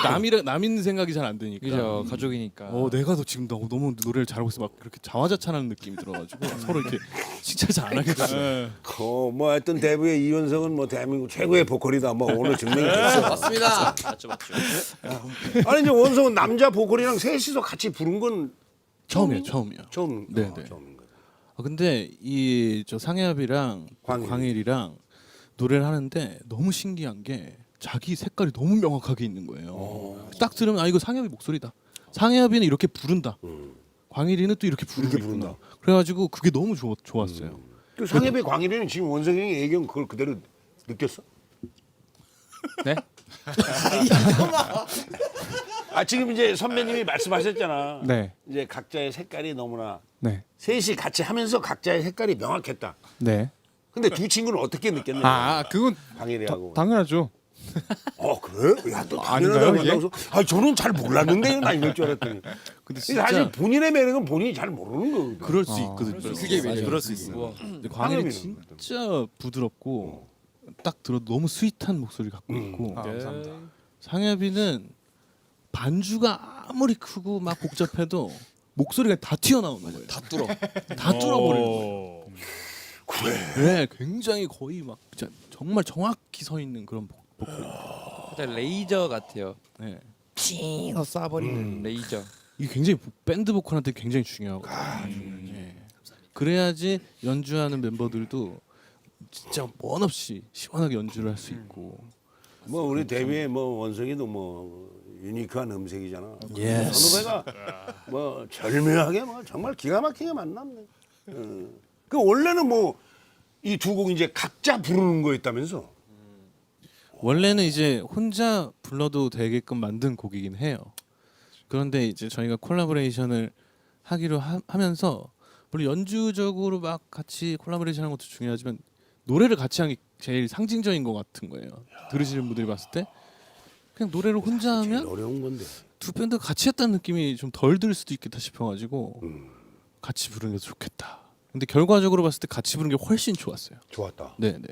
아니, 남 있는 생각이 잘 안 드니까. 그죠. 가족이니까. 내가 더 지금 너무 노래를 잘하고 있어 막 그렇게 자화자찬하는 느낌이 들어가지고 서로 이렇게 칭찬 잘 안 하게 됐어요. 네. 뭐 하여튼 대부의 이원석은 뭐 대한민국 최고의 보컬이다. 뭐 오늘 증명이 됐어. 맞습니다. 맞죠. 아니 이제 원석은 남자 보컬이랑 셋이서 같이 부른 건 처음이요. 처음. 네. 처음인 거야. 근데 이 저 상엽이랑 광일이랑 노래를 하는데 너무 신기한 게 자기 색깔이 너무 명확하게 있는 거예요. 딱 들으면 이거 상엽이 목소리다. 상엽이는 이렇게 부른다. 광일이는 또 이렇게 부른다. 그래가지고 그게 너무 좋았어요. 그 상엽의 광일이는 지금 원석이 형이 얘기한 그걸 그대로 느꼈어? 네? 아 지금 이제 선배님이 말씀하셨잖아. 네. 이제 각자의 색깔이 너무나 네. 셋이 같이 하면서 각자의 색깔이 명확했다. 네. 근데 두 친구는 어떻게 느꼈냐? 그건 광일이하고. 당연하죠. 그래? 야, 또 아닌가요, 당연하다고 이게? 한다고. 저는 잘 몰랐는데 나 이럴 줄 알았더니. 근데 사실 본인의 매력은 본인이 잘 모르는 거거든. 그럴 수 있거든요. 그게 매력이죠. 그럴 수 있어요. 근데 상엽이는 광일이 진짜 부드럽고 딱 들어도 너무 스윗한 목소리 갖고 있고 감사합니다. 상엽이는 반주가 아무리 크고 막 복잡해도 목소리가 다 튀어나오는 거예요. 다 뚫어. 다 뚫어버리는 거예요. 그래. 네, 굉장히 거의 막 진짜 정말 정확히 서 있는 그런 보컬. 일단 레이저 같아요. 네. 찡 쏴버리는 레이저. 이게 굉장히 밴드 보컬한테 굉장히 중요하거든요. 예. 그래야지 연주하는 멤버들도 진짜 원 없이 시원하게 연주를 할 수 있고. 뭐 우리 데뷔의 뭐 원석이도 뭐 유니크한 음색이잖아. 예. 선후배가 뭐 절묘하게 뭐 정말 기가 막히게 만났네. 그 원래는 뭐 이 두 곡 이제 각자 부르는 거였다면서? 원래는 이제 혼자 불러도 되게끔 만든 곡이긴 해요. 그런데 이제 저희가 콜라보레이션을 하기로 하면서 물론 연주적으로 막 같이 콜라보레이션하는 것도 중요하지만 노래를 같이 하는 게 제일 상징적인 것 같은 거예요. 들으시는 분들이 봤을 때 그냥 노래를 혼자 하면 어려운 건데. 두 밴드 같이 했다는 느낌이 좀 덜 들 수도 있겠다 싶어가지고 같이 부르는 게 좋겠다. 근데 결과적으로 봤을 때 같이 부르는 게 훨씬 좋았어요. 좋았다. 네네.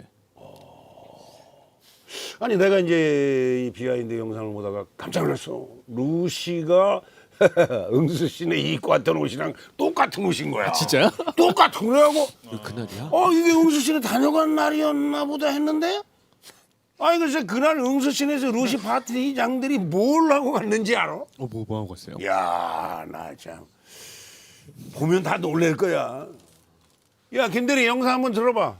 아니 내가 이제 이 비하인드 영상을 보다가 깜짝 놀랐어. 루시가 응수 씨네 입고 왔던 옷이랑 똑같은 옷인 거야. 진짜요? 똑같은 거라고. 그날이야? 이게 응수 씨네 다녀간 날이었나 보다 했는데. 아니 글쎄 그날 응수 씨네에서 루시 파티장들이 뭘 하고 갔는지 알아? 뭐 하고 갔어요? 야, 나 참 보면 다 놀랄 거야. 야, 김대리 영상 한번 들어봐.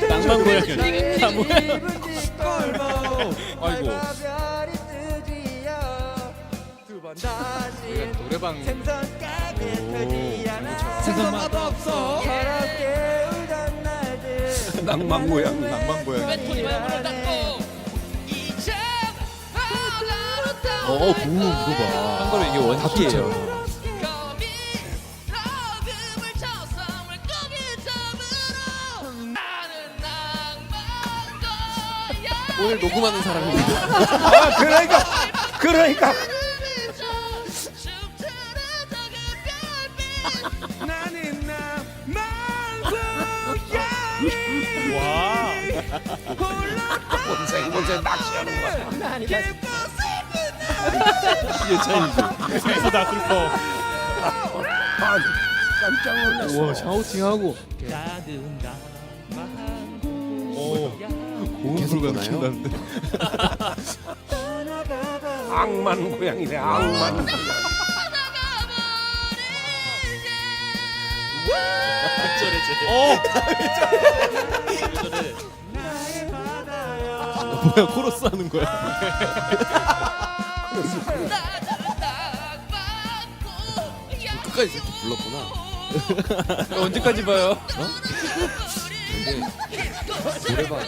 낭만 고양이. 야 뭐야? 아이고. 노래방 생선 맛 없어. 낭만 고양. 낭만 고양이. 고음 이거 봐. 참고로 이게 원키예요. 오늘 녹음하는 사람입니다. 아 그러니까 와. 원생이 낚시하는 거야. 슬프다 슬퍼. 아, 깜짝 놀랐어. 와 샤우팅하고 고음 소리가 나는데. 악만 고양이네. 악만. 뭐야 코러스 하는 거야. 끝까지 이렇게 불렀구나. 언제까지 봐요? 노래방.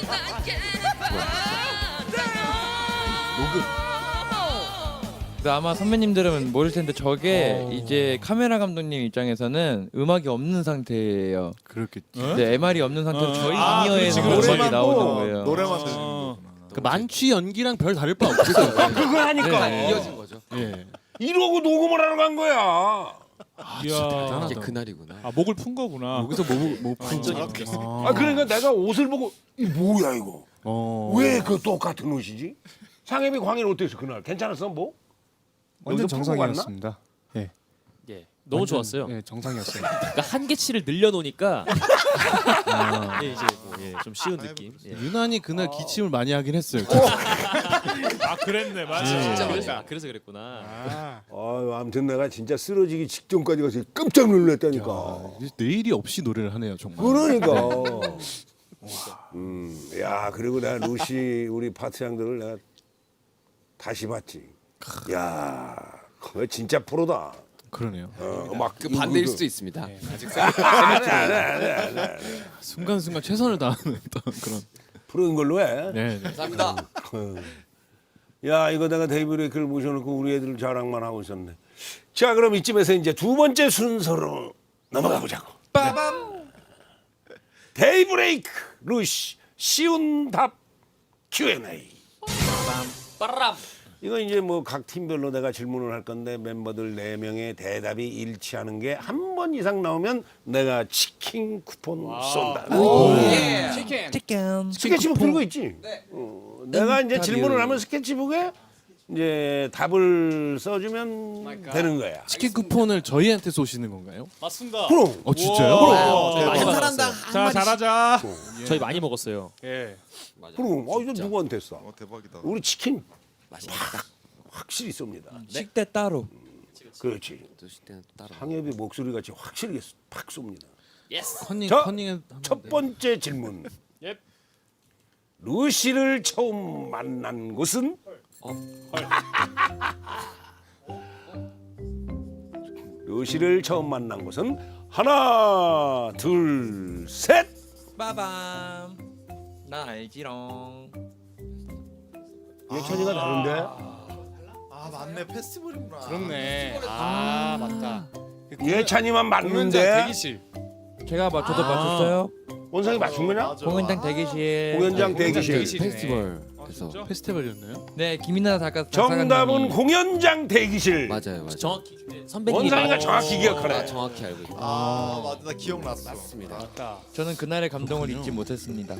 근데 아마 선배님들은 모를 텐데 저게 이제 카메라 감독님 입장에서는 음악이 없는 상태예요. 그렇겠지. 네, MR이 없는 상태로 저희 아, 인이어에서 그렇지, 음악이 그렇지. 나오는 거예요. 노래만 들리는 거구나. 그 만취 연기랑 별 다를 바 없어요. 그거 하니까 이어진 거죠. 예. 이러고 녹음을 하러 간 거야. 이야. 이게 그날이구나. 아 목을 푼 거구나. 여기서 뭐 완전히 아 그러니까 내가 옷을 보고 이 뭐야 이거? 왜 그 똑같은 옷이지? 상혜비 광일 어땠어 그날? 괜찮았어 뭐? 완전 여기서 풀고 갔나? 정상이었습니다. 예. 예, 너무 완전, 좋았어요. 예, 정상이었어요. 그러니까 한계치를 늘려놓으니까 예, 이제 뭐, 예, 좀 쉬운 느낌. 예. 유난히 그날 기침을 많이 하긴 했어요. 아 그랬네 맞아. 진짜 그래서, 맞아. 그래서 그랬구나. 아무튼 내가 진짜 쓰러지기 직전까지 가서 깜짝 놀랐다니까. 내일이 없이 노래를 하네요 정말. 그러니까. 야 그리고 내가 루시 우리 파트장들을 내가 다시 봤지. 야, 그거 진짜 프로다. 그러네요. 막 그 반대일 수도 있습니다. 아직 순간순간 최선을 다하는 어떤 그런. 프로인 걸로 해. 네. 감사합니다. 야 이거 내가 데이브레이크를 모셔놓고 우리 애들 자랑만 하고 있었네. 자 그럼 이쯤에서 이제 두 번째 순서로 넘어가 보자고. 빠밤. 데이브레이크 루시 쉬운 답 Q&A. 빠람. 이거 이제 뭐 각 팀별로 내가 질문을 할 건데 멤버들 4명의 대답이 일치하는 게 한 번 이상 나오면 내가 치킨 쿠폰 쏜다. 치킨. 스케치북 들고 있지? 네. 내가 이제 질문을 하면 스케치북에 이제 답을 써주면 되는 거야. 치킨 쿠폰을 저희한테 쏘시는 건가요? 맞습니다. 그럼. 진짜요? 많이 한 받았어요. 사람당 자 잘하자. 저희 많이 먹었어요. 예. 그럼 이거 누구한테 써? 대박이다. 우리 치킨 맛있다. 확실히 쏩니다. 식대 따로. 그렇지. 드실 때는 따로. 상엽이 목소리 같이 확실히 팍 쏩니다. 컨닝 자, 컨닝 첫 번째 질문. 예. 루시를 처음 만난 곳은? 루시를 처음 만난 곳은 하나, 둘, 셋. 빠밤. 나 알지롱. 예찬이가 다른데? 아 맞네 페스티벌이구나. 그렇네. 아 맞다. 예찬이만 공연장 맞는데 대기실. 제가 저도 맞췄어요. 원상이 맞춘 거냐? 공연장 대기실. 공연장 대기실. 대기실이네. 페스티벌. 아, 그래서 진짜? 페스티벌이었나요? 네, 김이나 작가. 정답은 공연장 대기실. 맞아요. 정확히 선배님이 원상이가 많이- 정확히 기억하네. 아, 정확히 알고 있다. 아 맞다 나 기억났어. 맞습니다. 맞다. 저는 그날의 감동을 잊지 못했습니다.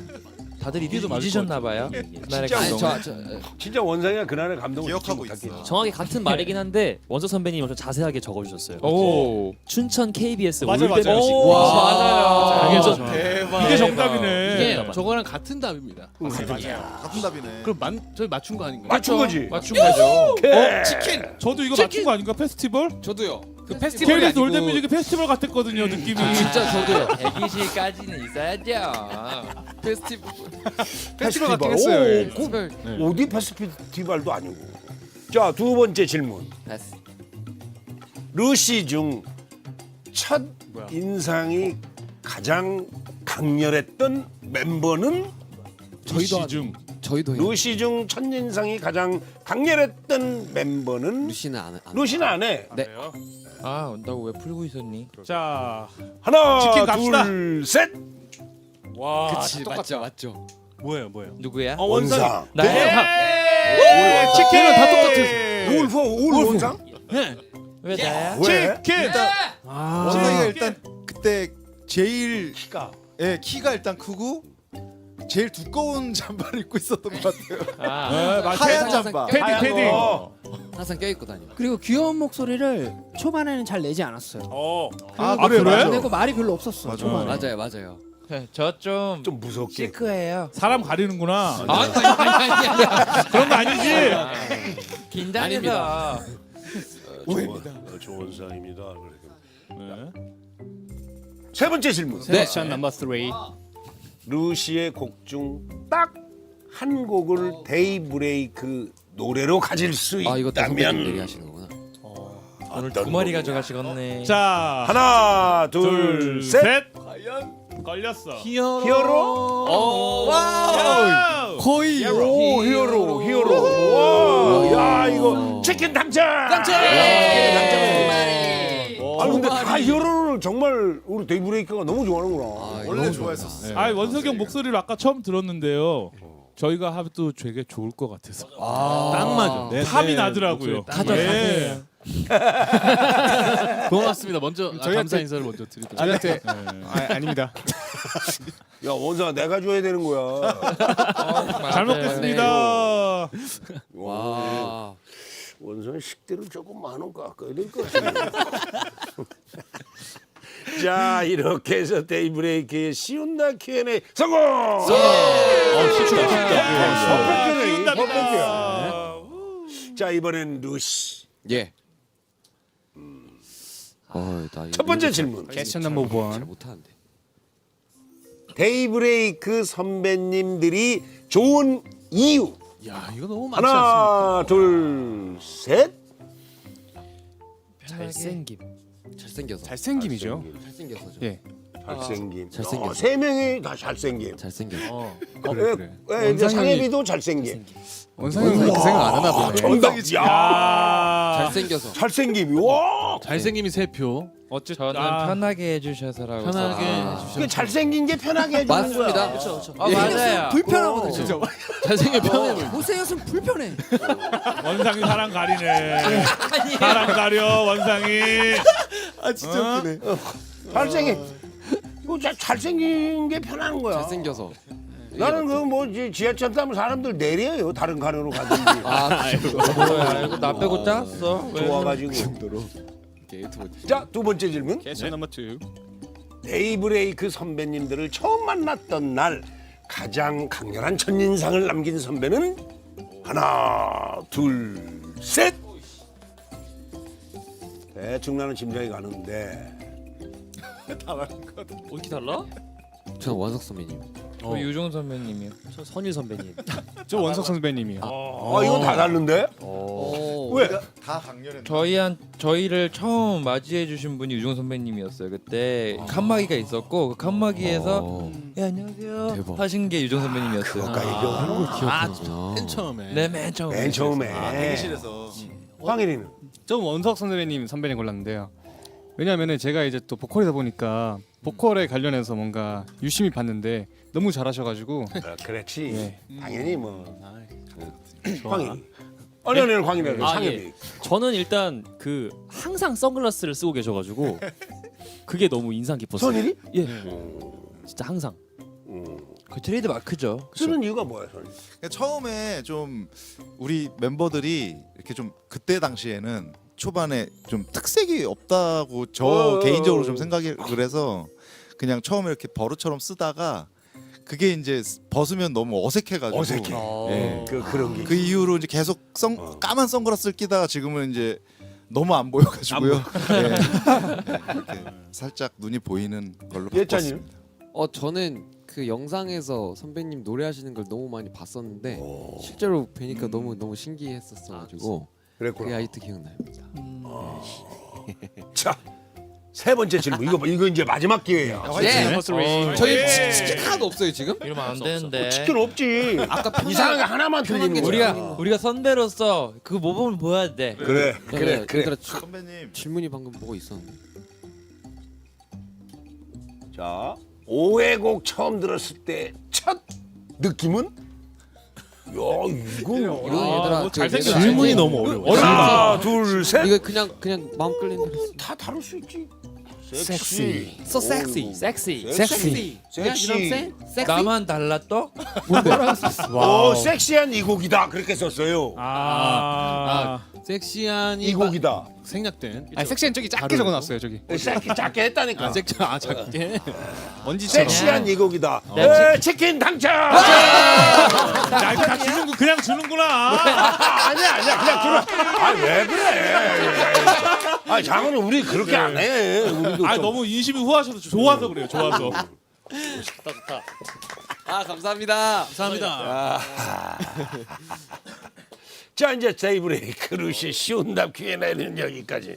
다들 이리도 맞을 잊으셨나 봐요. 그날의 진짜 감동. 아니 저 진짜 원상이가 그날의 감동을 기억하고 잊지 못하겠지. 정확히 같은 말이긴 한데 원서 선배님이 엄청 자세하게 적어주셨어요. 오. 춘천 KBS 맞아, 맞아. 올드뮤직. 와, 맞아요. 그게 대박. 이게 정답이네. 이게 저거랑 같은 답입니다. 같은 답이네. 그럼 저희 맞춘 거 아닌가요? 맞춘 거지. 맞춘 거죠. 치킨. 저도 이거 맞춘 거 아닌가 페스티벌? 저도요. 그 페스티벌이 KBS 아니고 올드뮤직 페스티벌 같았거든요 느낌이. 진짜 저도요. 대기실까지는 있어야죠. 페스티벌. 페스티벌 같긴 오, 했어요. 예. 페스티벌. 어디 페스티벌도 아니고. 자, 두 번째 질문. 패스. 루시 중 첫 인상이 가장 강렬했던 멤버는 루시 중 저희도 해요. 루시 중 첫인상이 가장 강렬했던 멤버는 루시는 안 루시는 안 해. 네. 아 온다고 왜 풀고 있었니? 자 하나, 치킨 갑시다. 둘, 셋. 와, 그치 맞죠. 뭐예요? 누구야? 원상. 나야. 치킨은 다 똑같은. 울 원상? 왜 나야? 왜? 치킨. 원상이가 일단 그때 제일 키가. 키가 일단 크고 제일 두꺼운 잠바를 입고 있었던 것 같아요. 하얀 잠바. 패딩 패딩. 항상 껴입고 다녀. 그리고 귀여운 목소리를 초반에는 잘 내지 않았어요. 그래? 안 내고 말이 별로 없었어. 맞아. 초반에. 맞아요. 저좀 좀 무섭게. 시크해요. 사람 가리는구나. 아니. 그런 거 아니지? 긴장해서. 조원상입니다. 네. 세 번째 질문. 섹션 넘버 3. 루시의 곡 중 딱 한 곡을 데이브레이크 노래로 가질 수 이것도 선배님 있다면 얘기하시는 거구나. 오늘 두 마리 가져가시겠네. 자 하나, 둘, 셋. 걸렸어. 히어로. 와우. 거의. 오, 히어로. 와, 야 이거 치킨 당첨. 아니 근데 다 히어로를 정말 우리 데이브레이크가 너무 좋아하는구나. 원래 좋아했었어요. 아 원석이 형 목소리를 아까 처음 들었는데요. 저희가 합도 되게 좋을 것 같아서 딱 맞아. 탑이 나더라고요. 가져가세요. 고맙습니다. 먼저 저희한테- 감사 인사를 먼저 드리도록. 저희한테 아닙니다. 야 원상아 내가 줘야 되는 거야. 잘 먹겠습니다. 와. 원상은 식대로 조금 많은 거 아껴야 될 것 같은데. 자 이렇게 해서 데이브레이크의 쉬운 나 Q&A 성공. 쉬운다. 퍼펙트야. 자 이번엔 루시. 예. 첫 번째 질문. 섹션 넘버 잘 1. 못하는데. 데이브레이크 선배님들이 좋은 이유. 야 이거 너무 많지 않습니까? 하나, 둘, 셋. 잘생김. 잘생겨서. 잘생김이죠. 잘생겨서죠. 예. 잘생김. 잘생겼어. 세 명이 다 잘생김. 잘생겨서. 그래. 이제 상혜비도 잘생김. 원상이 그 생각 안 하나 보네. 정답. 야. 잘생겨서. 잘생김. 와. 잘생김이 3표. 저는 편하게 해주셔서라고. 편하게 그 잘생긴 게 편하게 해주는 맞습니다. 거야. 맞아요. 불편하거든요. 잘생긴 편해. 고생했으면 불편해. 원상이 사람 가리네. 사람 가려 원상이. 진짜 웃기네. 잘생긴. 이거 잘생긴 게 편한 거야. 잘생겨서. 나는 그 뭐 지하철 타면 사람들 내려요. 다른 가로로 가든지. 뭐야 이거 나 빼고 짰어. 좋아가지고. 자, 두 번째 질문. 섹션 넘버 2. 데이브레이크 선배님들을 처음 만났던 날 가장 강렬한 첫인상을 남긴 선배는 하나, 둘, 셋. 대충 나는 짐작이 가는데 어떻게 달라? 저는 원석 선배님. 저 유종 선배님이요. 저 선일 선배님. 저 원석 선배님이요. 이건 다 다른데? 왜? 다 강렬했는데. 저희를 처음 맞이해 주신 분이 유종 선배님이었어요. 그때 칸막이가 있었고 그 칸막이에서 예 안녕하세요 대박. 하신 게 유종 선배님이었어요. 그거까 얘기하는 거 기억하는구나. 맨 처음에. 네 맨 처음에. 맨 처음에. 대기실에서. 황일이는? 저 원석 선배님 골랐는데요. 왜냐하면은 제가 이제 또 보컬이다 보니까 보컬에 관련해서 뭔가 유심히 봤는데 너무 잘하셔가지고 그렇지. 당연히 뭐. 좋아. 황일이. 아니 황일이 상엽이. 예. 저는 일단 그 항상 선글라스를 쓰고 계셔가지고 그게 너무 인상 깊었어요. 선일이? 예. 진짜 항상. 그 트레이드 마크죠. 쓰는 이유가 뭐야, 선일? 그러니까 처음에 좀 우리 멤버들이 이렇게 좀 그때 당시에는 초반에 좀 특색이 없다고 저 개인적으로 좀 생각을 해서 그냥 처음에 이렇게 버릇처럼 쓰다가 그게 이제 벗으면 너무 어색해가지고 어색해. 예. 그런 게. 그 이후로 이제 계속 까만 선글라스를 끼다가 지금은 이제 너무 안 보여가지고요. 예. 이렇게 살짝 눈이 보이는 걸로 예찬이는? 바꿨습니다. 저는 그 영상에서 선배님 노래하시는 걸 너무 많이 봤었는데 실제로 뵈니까 너무 신기했었어가지고 그게 그랬구나. 아직도 기억나요. 자, 세 번째 질문. 이거 이제 마지막 기회야. 예. 저희 예. 치킨 하나도 없어요 지금? 이러면 안 되는데. 치킨 없지. 아까 이상하게 하나만 틀리는 거야. 우리가 선배로서 그 모범을 보여야 돼. 그래. 얘들아, 선배님 질문이 방금 뭐가 있었는데? 자, 오해곡 처음 들었을 때 첫 느낌은? 야, 이거 얘들아 뭐 잘생겼어. 질문이 너무 어려워. 하나, 둘, 셋. 이거 그냥 마음 끌리는 대로. 다 다를 수 있지. 섹시. So sexy. 섹시. 섹시. 나만 달라 또? 섹시한 이 곡이다. 그렇게 썼어요. 섹시한 이 곡이다. 생략된. 아니 섹시한 저기 작게 적어놨어요 저기. 작게 했다니까. 작게. 먼지처럼. 섹시한 이 곡이다. 치킨 당첨. 야, 이거 다 주는 거 그냥 주는구나. 아니야 그냥 들어. 왜 그래? 장은은 우리 그렇게 안 해. 우리도 아 좀- 너무 인심이 후하셔서 좋아서 그래요. 좋아서. 아 감사합니다. 감사합니다. 자 이제 데이브레이크 루시 쉬운 답 Q&A는 여기까지.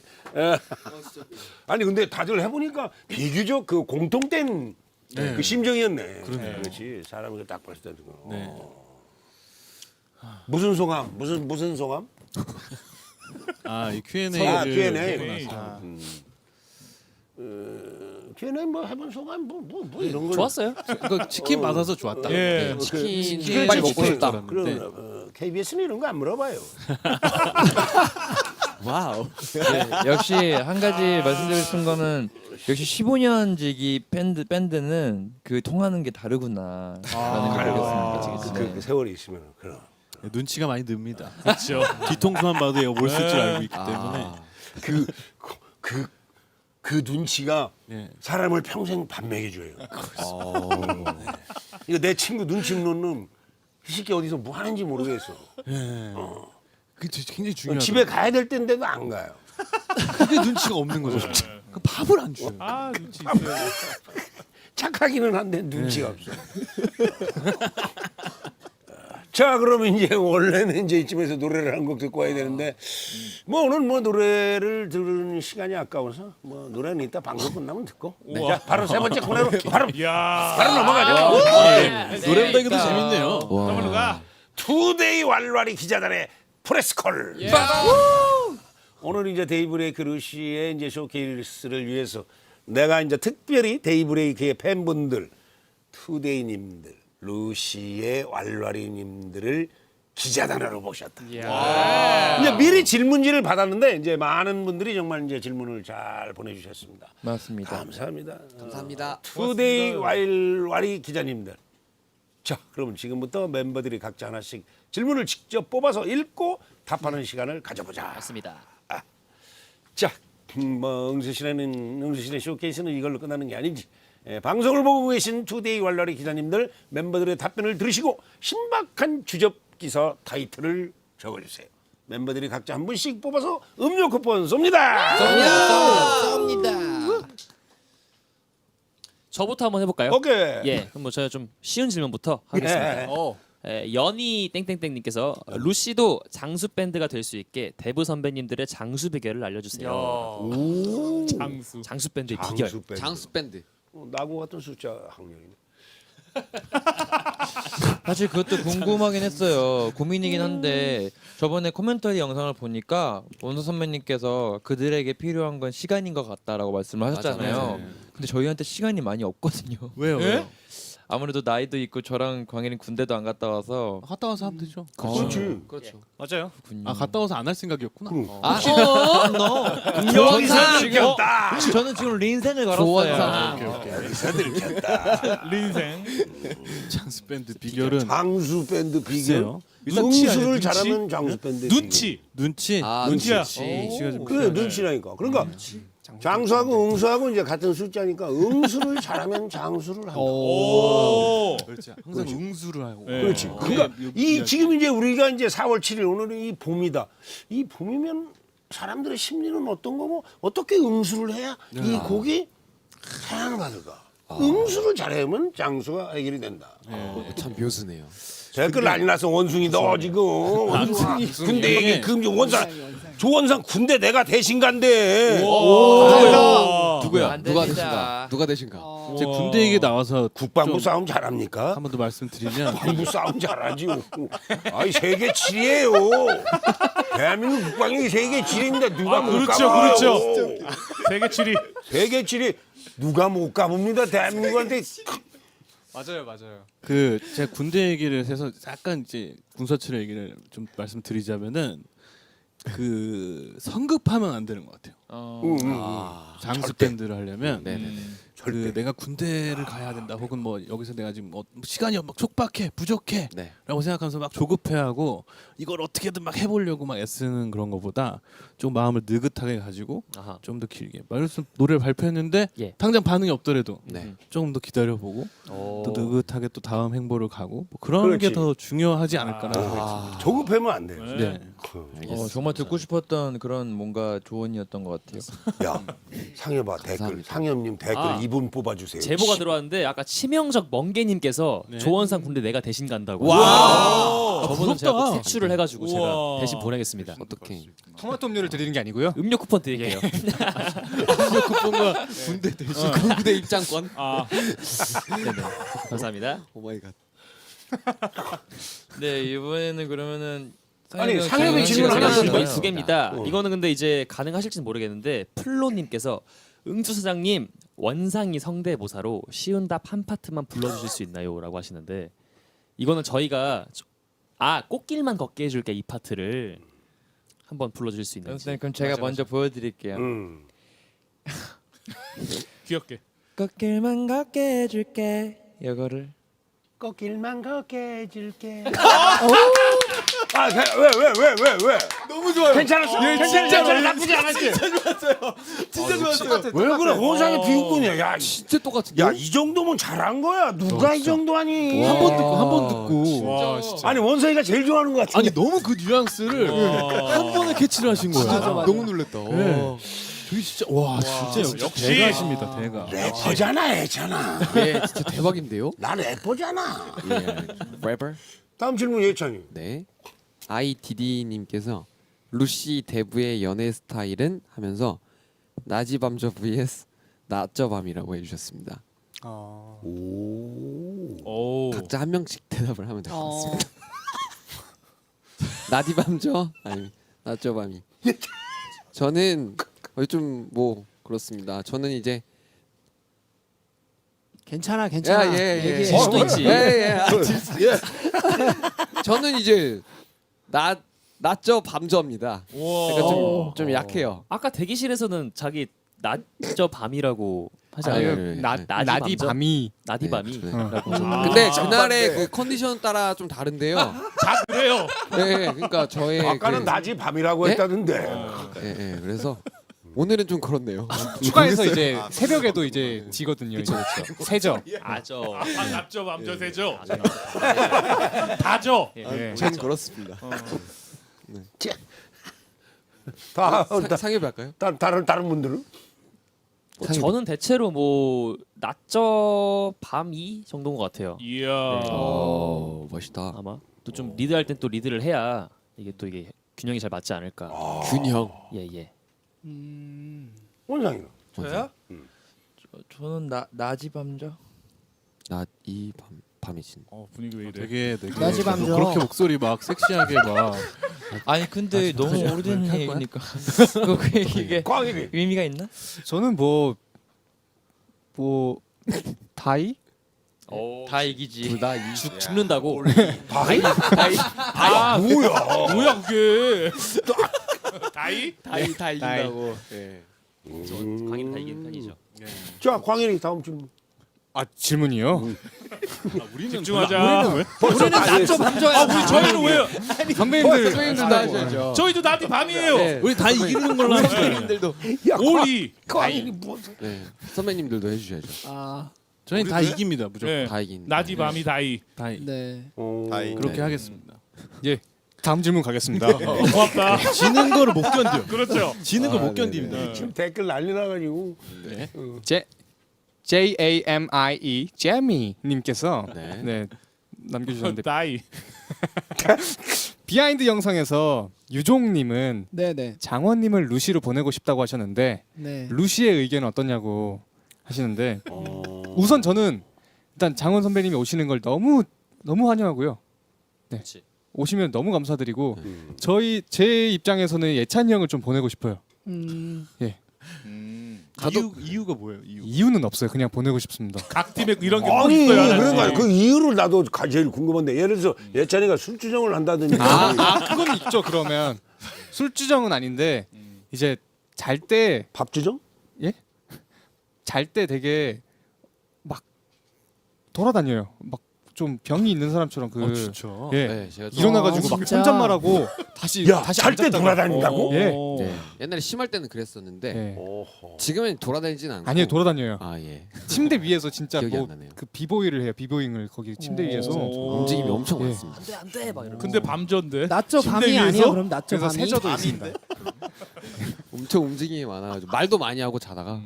아니 근데 다들 해보니까 비교적 그 공통된 그 심정이었네. 그렇지. 사람을 딱 봤을 때 네. 무슨 소감? 무슨 소감? 이 Q&A. Q&A. Q&A 뭐 해본 소감 뭐 이런 거. 좋았어요. 이거 치킨 받아서 좋았다. 예. 치킨 빨리 먹고 싶다. 그럼 KBS는 이런 거 안 물어봐요. 와우. 역시 한 가지 말씀드리고 싶은 거는 역시 15년지기 밴드는 그 통하는 게 다르구나 라는 걸 느꼈습니다. 그 세월이 있으면 그럼. 눈치가 많이 듭니다. 그렇죠. 뒤통수만 봐도 얘가 뭘 쓸 줄 알고 있기 때문에. 그 눈치가 예. 사람을 평생 밥 먹여줘요. 이거 내 친구 눈치 없는 놈, 이 새끼 어디서 뭐 하는지 모르겠어. 그게 굉장히 중요하다. 집에 가야 될 때인데도 안 가요. 그게 눈치가 없는 거죠. 그 밥을 안 줘요. 아 눈치 있어요. 착하기는 한데 눈치가 없어. 자, 그러면 이제 원래는 이제 이쯤에서 노래를 한 곡 듣고 와야 되는데 뭐 오늘 뭐 노래를 들은 시간이 아까워서 뭐 노래는 이따 방송 끝나면 듣고 자, 바로 세 번째 코너로 바로 이야. 넘어가죠. 노래보다 이게 더 재밌네요. 한번 가. 투데이 왈왈이 기자단의 프레스콜. 오늘 이제 데이브레이크 루시의 이제 쇼케이스를 위해서 내가 이제 특별히 데이브레이크의 팬분들, 투데이님들, 루시의 왈왈이님들을 기자단으로 모셨다. 이제 미리 질문지를 받았는데 이제 많은 분들이 정말 이제 질문을 잘 보내주셨습니다. 맞습니다. 감사합니다. 감사합니다. 투데이 왈왈이 기자님들. 자, 그럼 지금부터 멤버들이 각자 하나씩 질문을 직접 뽑아서 읽고 답하는 시간을 가져보자. 맞습니다. 자, 뭐 응수신의 쇼케이스는 이걸로 끝나는 게 아닌지 방송을 보고 계신 투데이 왈왈이 기자님들 멤버들의 답변을 들으시고 신박한 주접 기사 타이틀을 적어주세요. 멤버들이 각자 한 분씩 뽑아서 음료 쿠폰 쏩니다. 저부터 한번 해볼까요? 오케이. 예, 그럼 뭐 제가 좀 쉬운 질문부터 하겠습니다. 연희 땡땡땡님께서 루시도 장수 밴드가 될 수 있게 데브 선배님들의 장수 비결을 알려주세요. 장수 밴드의 비결. 장수 밴드. 나고 같은 숫자 학년이네. 사실 그것도 궁금하긴 했어요. 고민이긴 한데 저번에 코멘터리 영상을 보니까 원서 선배님께서 그들에게 필요한 건 시간인 것 같다라고 말씀을 하셨잖아요. 맞아요. 근데 저희한테 시간이 많이 없거든요. 왜요? 아무래도 나이도 있고 저랑 광일이 군대도 안 갔다 와서 갔다 와서 하면 되죠. 그렇지. 그렇죠. 맞아요. 갔다 와서 안 할 생각이었구나. 조원사 들켰다. 저는 지금 린센을 걸었어요. 조원사 들켰다. 린생. 장수 밴드 비결은 장수 밴드 비결. 글쎄요. 일단 치 아니에요, 응수를 눈치? 잘하는 장수 밴드. 눈치. 눈치. 눈치야. 눈치가 좀 그래 눈치라니까. 그러니까 장수하고 응수하고 이제 같은 숫자니까 응수를 잘하면 장수를 한다. 오. 그렇지. 항상 응수를 하고. 네. 그렇지. 그러니까 이 지금 이제 우리가 이제 4월 7일 오늘은 이 봄이다. 이 봄이면 사람들의 심리는 어떤 거고 어떻게 응수를 해야 이 곡이 사랑을 받을까? 응수를 잘하면 장수가 해결이 된다. 참 묘수네요. 댓글 난리 났어. 원숭이 너 지금 군대 얘기 금 원상 조원상 군대 내가 대신 간대. 누구야? 안 누가 됩니다. 되신가? 누가 되신가? 제 군대 얘기 나와서 국방부 좀 싸움 잘합니까? 한 번 더 말씀드리면 국방부 싸움 잘하지. 아이 세계 7위예요. 대한민국 국방이 세계 7위인데 누가 못 그렇죠, 가봐요. 그렇죠. 세계 7위. 세계 7위 누가 못 가봅니다. 대한민국한테. 맞아요. 그 제가 군대 얘기를 해서 약간 이제 군사철 얘기를 좀 말씀드리자면은 그 성급하면 안 되는 것 같아요. 장수 밴드를 하려면 네네. 그 내가 군대를 가야 된다 혹은 뭐 여기서 내가 지금 뭐 시간이 막 촉박해 부족해 네. 라고 생각하면서 막 조급해하고 이걸 어떻게든 막 해보려고 막 애쓰는 그런 것보다 좀 마음을 느긋하게 가지고 아하. 좀 더 길게 말해서 노래를 발표했는데 예. 당장 반응이 없더라도 네. 조금 더 기다려보고 오. 또 느긋하게 또 다음 행보를 가고 뭐 그런 그렇지. 게 더 중요하지 않을까라는 생각이 듭니다. 조급하면 안 돼요. 네. 알겠습니다. 정말 듣고 싶었던 그런 뭔가 조언이었던 것 같아요. 야 상엽아 댓글 감사합니다. 상엽님 댓글 아. 2분 뽑아주세요. 제보가 들어왔는데 아까 치명적 멍게님께서 네. 조원상 군대 내가 대신 간다고. 와. 저분은 제가 꼭 부럽다. 색출을 해가지고 제가 우와. 대신 보내겠습니다. 어떻게? 토마토 음료를 드리는 게 아니고요. 음료 쿠폰 드릴게요. 군대 대신 군대 입장권. 아, 네네. 감사합니다. 오 마이 갓. 네 이번에는 그러면은 아니, 상엽이 질문 하나 질문 있어요. 두 개입니다. 어. 이거는 근데 이제 가능하실지는 모르겠는데 플로님께서 응주 사장님 원상이 성대모사로 쉬운 답 한 파트만 불러주실 수 있나요?라고 하시는데 이거는 저희가 꽃길만 걷게 해줄게 이 파트를 한번 불러주실 수 있는지. 그럼 제가 먼저 보여드릴게요. 귀엽게. 꽃길만 걷게 해줄게. 이거를 꽃길만 걷게 해줄게. 왜? 너무 좋아요. 괜찮았어. 괜찮았어. 나쁘지 않았지. 진짜 좋았어요. 왜 그래? 호상이 비웃군이야. 야, 진짜 똑같은데? 야, 이 정도면 잘한 거야. 누가 이 정도 하니? 한 번 듣고 와, 진짜. 아니 원서이가 제일 좋아하는 것 같은데. 아니 너무 그 뉘앙스를 한 번에 캐치를 하신 거예요. 너무 놀랬다. 네. 저기 진짜 와 진짜 역시. 대가십니다 대가. 래퍼잖아, 애잖아. 네, 진짜 대박인데요? 나 래퍼잖아. 예. 래퍼? 다음 질문 예찬이. 네. IDD님께서 루시 대부의 연애 스타일은 하면서 나지밤저 vs 낮저밤이라고 해주셨습니다. 오. 각자 한 명씩 대답을 하면 될 것 같습니다. 나디밤저 아니 낮저밤이. 저는 좀 뭐 그렇습니다. 저는 이제 괜찮아. 예. 얘기해. 질 수도 있지. 예. 저는 이제 낮저 밤저입니다. 그러니까 좀 약해요. 아까 대기실에서는 자기 낮저 밤이라고 하지 않아요? 네. 나디 밤이 나디밤이. 네. 라고 근데 그날의 그 컨디션 따라 좀 다른데요. 다 그래요. 네, 그러니까 저의 아까는 낮이 밤이라고 네? 했다던데. 예, 그래서 오늘은 좀 그렇네요. 추가해서 이제 새벽에도 이제 지거든요. 이제 새죠. 아저. 낮죠, 밤죠, 새죠. 다죠. 예. 전 그렇습니다. 상엽이 할까요? 다른 분들은? 저는 대체로 뭐 낮저 밤이 정도인 것 같아요. 이야. 멋있다. 아마 또 좀 리드할 땐 또 리드를 해야 이게 균형이 잘 맞지 않을까. 균형. 예. 원상이는? 저요? 저는 낮이 밤저. 낮이 밤이신. 분위기 왜 이래? 되게 낮이 밤죠. 그렇게 목소리 막 섹시하게 막 아니 근데 너무 오래된 할 거야? 얘기니까 이게 꽝이네. 의미가 있나? 저는 뭐 다이? 다 이기지. 둘다 죽는다고. 뭐야 그게? 다이? 다 이긴다고. 예. 광인 다 이기는 편이죠. 자, 광일이 다음 질문. 질문이요? 집중하자. 우리는 낮저 밤저야. 우리 저희는 왜요? 선배님들 선배님들도 하셔야죠. 저희도 나디 밤이에요. 네. 우리 다 이기는 걸로 합시다. 선배님들도. 오리. 광일이 무슨? 네. 선배님들도 해주셔야죠. 저희 다 이깁니다 무조건. 네. 다 이긴. 나디 밤이 다이. 다 네. 다이. 그렇게 네. 하겠습니다. 다음 질문 가겠습니다. 고맙다. 지는 거를 못 견뎌. 그렇죠. 지는 걸 못 네네. 견딥니다. 지금 댓글 난리 나가지고. JAMIE 재미 님께서 네. 네 남겨주셨는데 다이. 비하인드 영상에서 유종님은 네네. 장원님을 루시로 보내고 싶다고 하셨는데 네. 루시의 의견은 어떠냐고 하시는데 우선 저는 일단 장원 선배님이 오시는 걸 너무 환영하고요. 네. 그치. 오시면 너무 감사드리고 제 입장에서는 예찬이 형을 좀 보내고 싶어요. 이유가 뭐예요? 이유는 없어요. 그냥 보내고 싶습니다. 각 팀에 이런 게 아니 있어요. 하나씩. 그러니까 그 이유를 나도 제일 궁금한데 예를 들어서 예찬이가 술주정을 한다든지 그건 있죠. 그러면 술주정은 아닌데 이제 잘 때 밥주정? 되게 막 돌아다녀요. 막 좀 병이 있는 사람처럼 진짜. 예. 네, 제가 좀- 일어나가지고 막 진짜? 혼잣말하고 다시 잘 때 앉았다가. 돌아다닌다고? 예. 네. 옛날에 심할 때는 그랬었는데 예. 지금은 돌아다니진 않고. 아니요 돌아다녀요. 아 예. 침대 위에서 진짜 기억이 뭐 안 나네요. 그 비보이를 해요. 비보잉을 거기 침대 위에서. 움직임이 엄청 예. 많습니다. 안돼 막 이러고. 근데 밤전데. 낮저 침대 밤이 위에서? 아니에요? 그럼 낮저 그래서 밤이? 세저도 있습니다. 엄청 움직임이 많아가지고 말도 많이 하고 자다가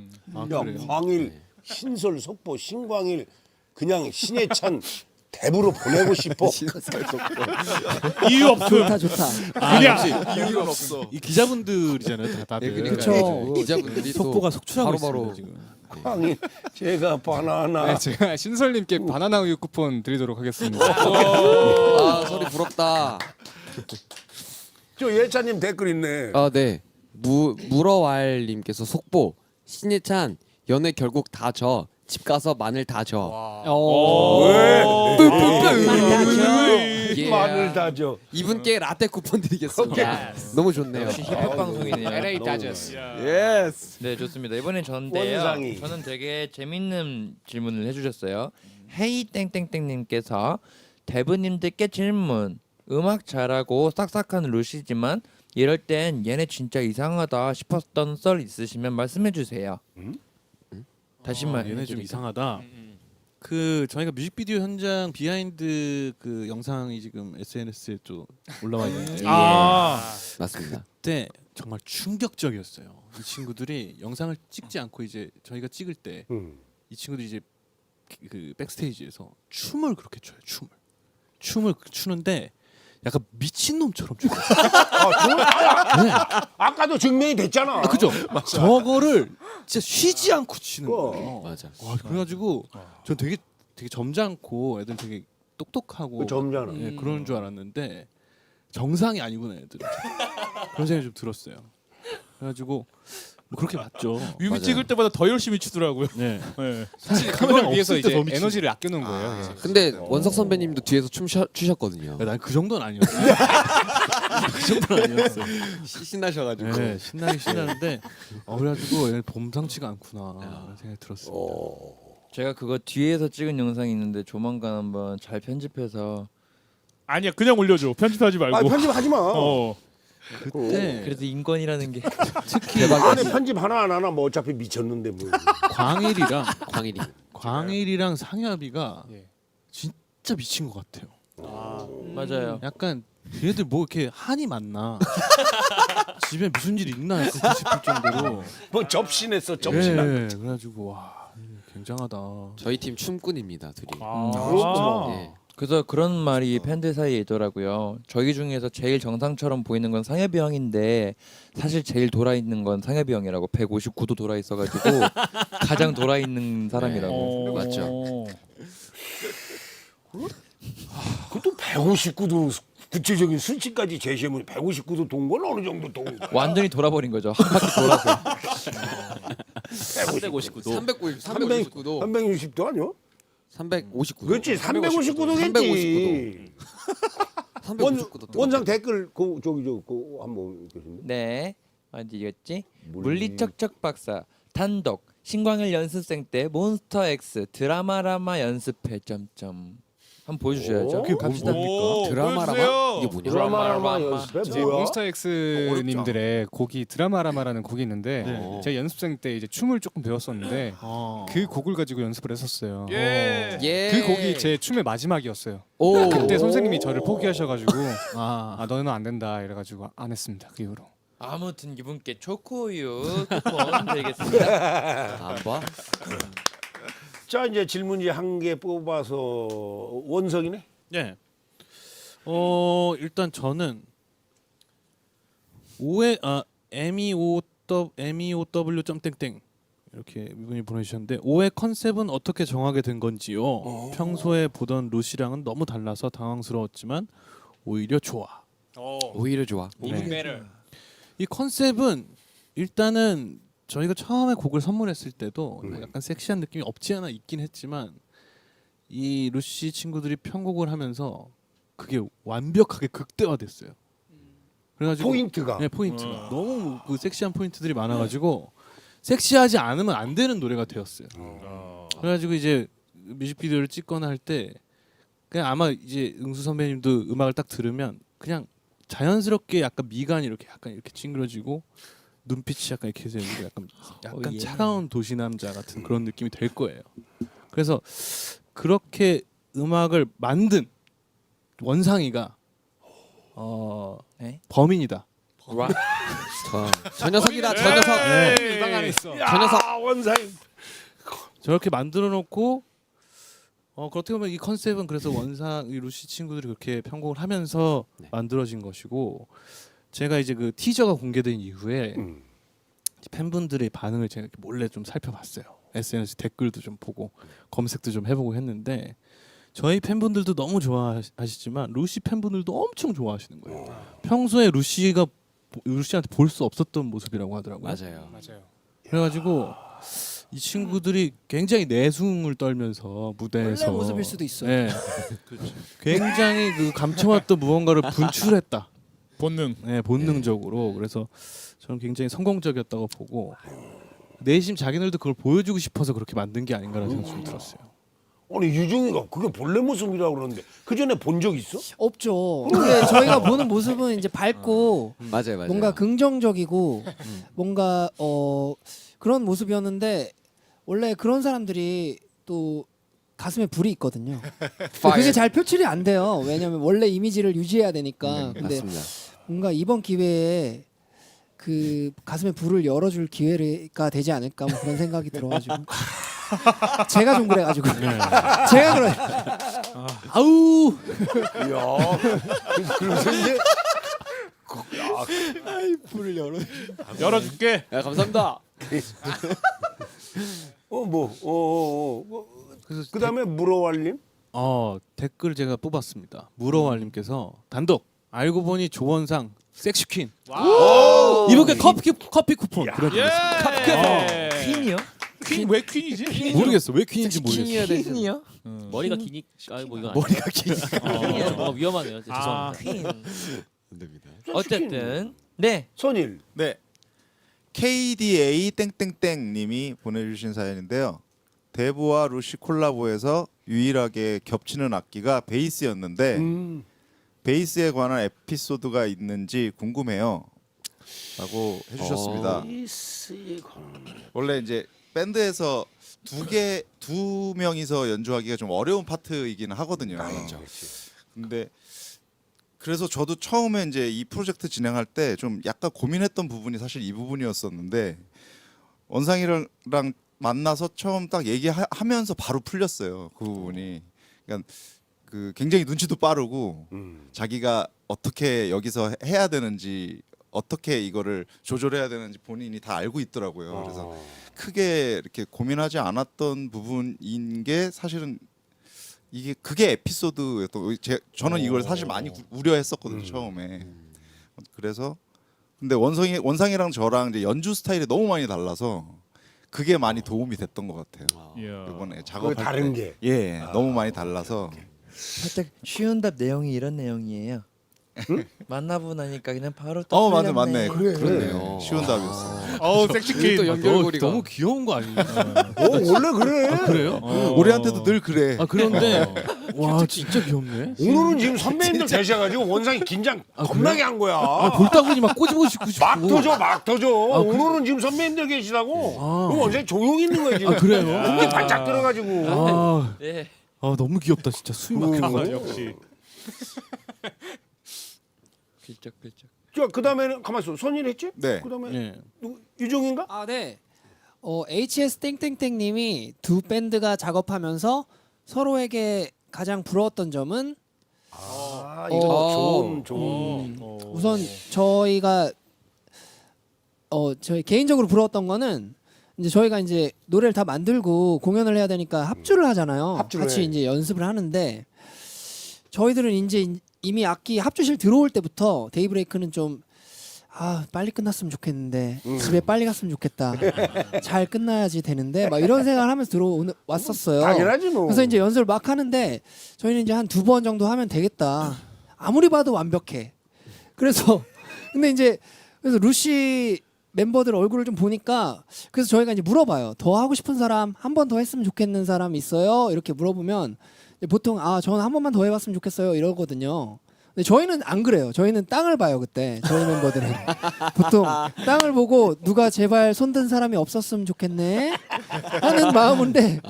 야 광일, 신설, 속보, 신광일 그냥 신해찬 대부로 보내고 싶어. 이유 없음. 좋다. 그냥 이유는 없어. 이 기자분들이잖아요, 다들. 네, 그쵸. 그 기자분들이 또 속보가 속출하고 바로바로 있습니다, 지금. 광일, 제가 바나나. 네, 제가 신설님께 바나나 우유 쿠폰 드리도록 하겠습니다. 아 소리 부럽다. 저 예찬님 댓글 있네. 아 네. 무러왈님께서 속보 신예찬 연애 결국 다 져. 집 가서 마늘 다 져. 예. 마늘 다져. 이분께 라떼 쿠폰 드리겠습니다. 너무 좋네요. 역시 힙합 방송이네요. LA 다저스. 예스. 네 좋습니다. 이번엔 저인데요. 원상이. 저는 되게 재밌는 질문을 해주셨어요. 헤이 땡땡땡님께서 대부님들께 질문. 음악 잘하고 싹싹한 루시지만 이럴 땐 얘네 진짜 이상하다 싶었던 썰 있으시면 말씀해 주세요. 다시 말해. 얘네 좀 이상하다. 그 저희가 뮤직비디오 현장 비하인드 그 영상이 지금 SNS에 또 올라와 있는데 맞습니다. 그때 정말 충격적이었어요. 이 친구들이 영상을 찍지 않고 이제 저희가 찍을 때 이 친구들이 이제 그 백스테이지에서 춤을 그렇게 춰요. 춤을 추는데 약간 미친 놈처럼 춰요. 아까도 증명이 됐잖아. 그죠? 저거를 진짜 쉬지 않고 치는 거예요. 맞아. 와, 그래가지고 전 되게 점잖고 애들 되게 똑똑하고 그 점잖아. 예, 그런 줄 알았는데 정상이 아니구나 애들은. 그런 생각이 좀 들었어요. 그래가지고 뭐 그렇게 봤죠. 뮤비 맞아요. 찍을 때마다 더 열심히 추더라고요. 네. 네. 사실 카메라 그걸 위해서 없을 때 이제 더 미치죠. 에너지를 아껴놓은 거예요. 예. 근데 원석 선배님도 뒤에서 춤 추셨거든요. 난 그 정도는 아니었어요. 그 정도는 아니었어요. 신나셔가지고. 네, 신나는데 그래가지고 얘 범상치가 않구나 라는 생각이 들었습니다. 제가 그거 뒤에서 찍은 영상이 있는데 조만간 한번 잘 편집해서 아니야 그냥 올려줘. 편집하지 말고. 아 편집하지 마. 그때 그래도 인권이라는 게 특히 안에 편집 하나 안 하나 뭐 어차피 미쳤는데 뭐. 광일이랑 상엽이가 예. 진짜 미친 것 같아요. 맞아요. 약간 얘들 뭐 이렇게 한이 많나 집에 무슨 일이 있나 싶을 정도로 뭐 접신했어 접신한. 예, 그래가지고 와 굉장하다. 저희 팀 춤꾼입니다 둘이. 예. 그래서 그런 말이 팬들 사이에 있더라고요. 저희 중에서 제일 정상처럼 보이는 건 상엽이 형인데 사실 제일 돌아 있는 건 상엽이 형이라고 159도 돌아 있어가지고 가장 돌아 있는 사람이라고. 맞죠. 그것도 159도 구체적인 수치까지 제시하면 159도 동건 어느 정도 동? 완전히 돌아버린 거죠. 한 바퀴 돌아서. 359도. 359도. 360도 아니야? 359도. 그렇지 359도겠지. 359도. 원상 댓글 그 저기 그 한번 보시면. 네. 어디였지? 물리척척 박사 단독 신광일 연습생 때 몬스터 X 드라마라마 연습회 점점 한번 보여주셔야죠. 그게 갑시다. 드라마라마? 이게 뭐냐? 드라마라마 연습해 이제 뭐야? 몬스터 X님들의 곡이 드라마라마라는 곡이 있는데 네. 제가 연습생 때 이제 춤을 조금 배웠었는데 그 곡을 가지고 연습을 했었어요. 예. 그 곡이 제 춤의 마지막이었어요. 오. 그때 선생님이 저를 포기하셔가지고 아, 아 너는 안 된다 이래가지고 안 했습니다. 그 이후로. 아무튼 이분께 초코우유 쿠폰 드리겠습니다. 안 봐? 자 이제 질문지 한 개 뽑아서 원석이네. 네. 일단 저는 MEOW 땡땡 이렇게 이분이 보내주셨는데 5회 컨셉은 어떻게 정하게 된 건지요? 평소에 보던 루시랑은 너무 달라서 당황스러웠지만 오히려 좋아. 오히려 좋아. 네. 이 컨셉은 일단은 저희가 처음에 곡을 선물했을 때도 약간 섹시한 느낌이 없지 않아 있긴 했지만 이 루시 친구들이 편곡을 하면서 그게 완벽하게 극대화됐어요. 그래가지고 포인트가. 네, 포인트가 너무 그 섹시한 포인트들이 많아가지고 섹시하지 않으면 안 되는 노래가 되었어요. 그래가지고 이제 뮤직비디오를 찍거나 할 때 그냥 아마 이제 응수 선배님도 음악을 딱 들으면 그냥 자연스럽게 약간 미간이 이렇게 약간 이렇게 찡그러지고 눈빛이 약간 이렇게 해서 약간 예. 차가운 도시 남자 같은 그런 느낌이 될 거예요. 그래서 그렇게 음악을 만든 원상이가 네? 범인이다. 저 녀석이다. 저 녀석. 방 안에 있어. 저 녀석. 원상. 저렇게 만들어 놓고 그렇게 보면 이 컨셉은 그래서 원상 이 루시 친구들이 그렇게 편곡을 하면서 만들어진 것이고 제가 이제 그 티저가 공개된 이후에 팬분들의 반응을 제가 이렇게 몰래 좀 살펴봤어요. SNS 댓글도 좀 보고 검색도 좀 해보고 했는데 저희 팬분들도 너무 좋아하시지만 루시 팬분들도 엄청 좋아하시는 거예요. 평소에 루시한테 볼 수 없었던 모습이라고 하더라고요. 맞아요. 그래가지고 이 친구들이 굉장히 내숭을 떨면서 무대에서 원래 모습일 수도 있어요. 네. 굉장히 그 감춰왔던 무언가를 분출했다. 본능. 네, 본능적으로. 그래서 저는 굉장히 성공적이었다고 보고 내심 자기들도 그걸 보여주고 싶어서 그렇게 만든 게 아닌가라는 생각이 좀 들었어요. 아니 유중이가 그게 본래 모습이라고 그러는데 그 전에 본 적 있어? 없죠. 근데 저희가 보는 모습은 이제 밝고 맞아요. 뭔가 긍정적이고 뭔가 그런 모습이었는데 원래 그런 사람들이 또 가슴에 불이 있거든요. 그게 잘 표출이 안 돼요. 왜냐면 원래 이미지를 유지해야 되니까. 근데 맞습니다. 뭔가 이번 기회에 그 가슴에 불을 열어줄 기회가 되지 않을까 뭐 그런 생각이 들어가지고 제가 좀 그래가지고 제가 그래. 아우. 야, 그래서 이제 불을 열어. 열어줄게. 야, 감사합니다. 그래서 그다음에 물어왈님. 댓글 제가 뽑았습니다. 무러왈님께서 단독 알고 보니 조원상 섹시퀸. 이분께 커피 쿠폰 보내드리겠습니다. 퀸이요? 퀸 왜 퀸이지? 모르겠어 왜 퀸인지 모르겠어. 퀸이요? 머리가 기니까 뭐 이건 머리가 기니까. 위험하네요. 죄송합니다. 퀸. 안 됩니다. 어쨌든 네. 선일. 네. KDA 땡땡땡 님이 보내주신 사연인데요. 데브와 루시 콜라보에서 유일하게 겹치는 악기가 베이스였는데 베이스에 관한 에피소드가 있는지 궁금해요. 라고 해주셨습니다. 원래 이제 밴드에서 두 명이서 연주하기가 좀 어려운 파트이기는 하거든요. 근데 그래서 저도 처음에 이제 이 프로젝트 진행할 때 좀 약간 고민했던 부분이 사실 이 부분이었었는데 원상이랑 만나서 처음 딱 얘기하면서 바로 풀렸어요. 그 부분이. 그러니까 그 굉장히 눈치도 빠르고 자기가 어떻게 여기서 해야 되는지 어떻게 이거를 조절해야 되는지 본인이 다 알고 있더라고요. 그래서 크게 이렇게 고민하지 않았던 부분인 게 사실은 그게 에피소드였던. 저는 이걸 사실 많이 우려했었거든요 처음에. 그래서 근데 원상이랑 저랑 이제 연주 스타일이 너무 많이 달라서 그게 많이 도움이 됐던 것 같아요. 이번에 작업할 때. 다른 게. 예, 너무 많이 달라서. 살짝 쉬운 답 내용이 이런 내용이에요. 만나보고 나니까 그냥 바로 맞네. 그렇네요. 쉬운 답이었어. 어우 섹시퀸. 또 연결고리가 너무 귀여운 거 아니에요? 원래 그래. 그래요? 우리한테도 늘 그래. 그런데 와 진짜 귀엽네. 오늘은 지금 선배님들 계셔가지고 원상이 긴장 겁나게 한 거야. 볼다 보니 막 꼬집어 싶고 막 터져. 오늘은 지금 선배님들 계시다고. 그럼 원상이 조용히 있는 거야 지금. 그래요? 눈이 반짝 들어가지고. 네. 너무 귀엽다 진짜 숨이 막혀. 역시. 글쩍. 자 그다음에는 가만 있어. 선일 했지? 네. 그다음에 예. 누구? 유종인가? 아 네. HS 땡땡땡님이 두 밴드가 작업하면서 서로에게 가장 부러웠던 점은 이거 좋은. 우선 저희가 저희 개인적으로 부러웠던 거는 이제 저희가 이제 노래를 다 만들고 공연을 해야 되니까 합주를 하잖아요. 합주를 같이 해. 이제 연습을 하는데 저희들은 이제 이미 악기 합주실 들어올 때부터 데이브레이크는 좀 빨리 끝났으면 좋겠는데 집에 빨리 갔으면 좋겠다. 잘 끝나야지 되는데 막 이런 생각을 하면서 왔었어요. 당연하지 뭐. 그래서 이제 연습을 막 하는데 저희는 이제 한 2번 정도 하면 되겠다. 아무리 봐도 완벽해. 그래서 근데 이제 그래서 루시 멤버들 얼굴을 좀 보니까 그래서 저희가 이제 물어봐요. 더 하고 싶은 사람, 한 번 더 했으면 좋겠는 사람 있어요? 이렇게 물어보면 보통 저는 한 번만 더 해봤으면 좋겠어요 이러거든요. 근데 저희는 안 그래요. 저희는 땅을 봐요 그때 저희 멤버들은 보통 땅을 보고 누가 제발 손든 사람이 없었으면 좋겠네 하는 마음인데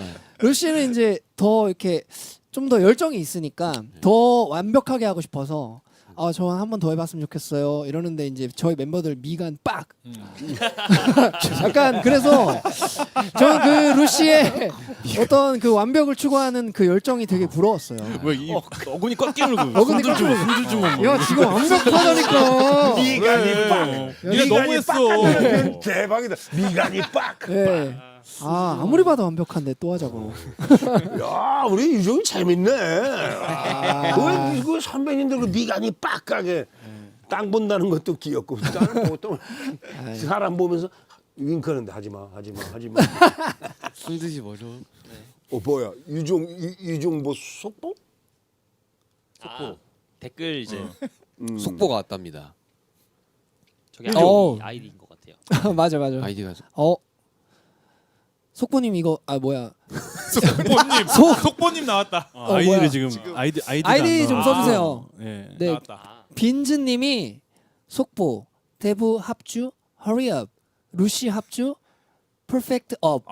루시는 이제 더 이렇게 좀 더 열정이 있으니까 더 완벽하게 하고 싶어서 저 한 번 더 해봤으면 좋겠어요 이러는데 이제 저희 멤버들 미간 빡 약간 그래서 저는 그 루시의 어떤 그 완벽을 추구하는 그 열정이 되게 부러웠어요. 왜이 어근이 꽉 끼물고 어근이 꽉 끼물고. 손들 좀 야 지금 완벽하다니까. 미간이 빡. 네가 너무했어. 대박이다. 미간이 빡. 네. 아무리 봐도 완벽한데 또 하자고. 야, 우리 유종이 재밌네. 왜 이거 선배님들 그 미간이 빡 가게 땅 본다는 것도 귀엽고 나는 보통 사람 보면서 윙크하는데 하지 마. 숨듯이 머리. 뭐야? 유종 뭐 속보? 댓글 이제 속보가 왔답니다. 저기 어. 아이디인 것 같아요. 맞아. 아이디가 속보님 이거 뭐야? 속보님 나왔다. 아이디를 뭐야. 지금 아이디 좀 써주세요. 네. 네. 나왔다. 빈즈님이 속보 대부 합주 hurry up 루시 합주 perfect up.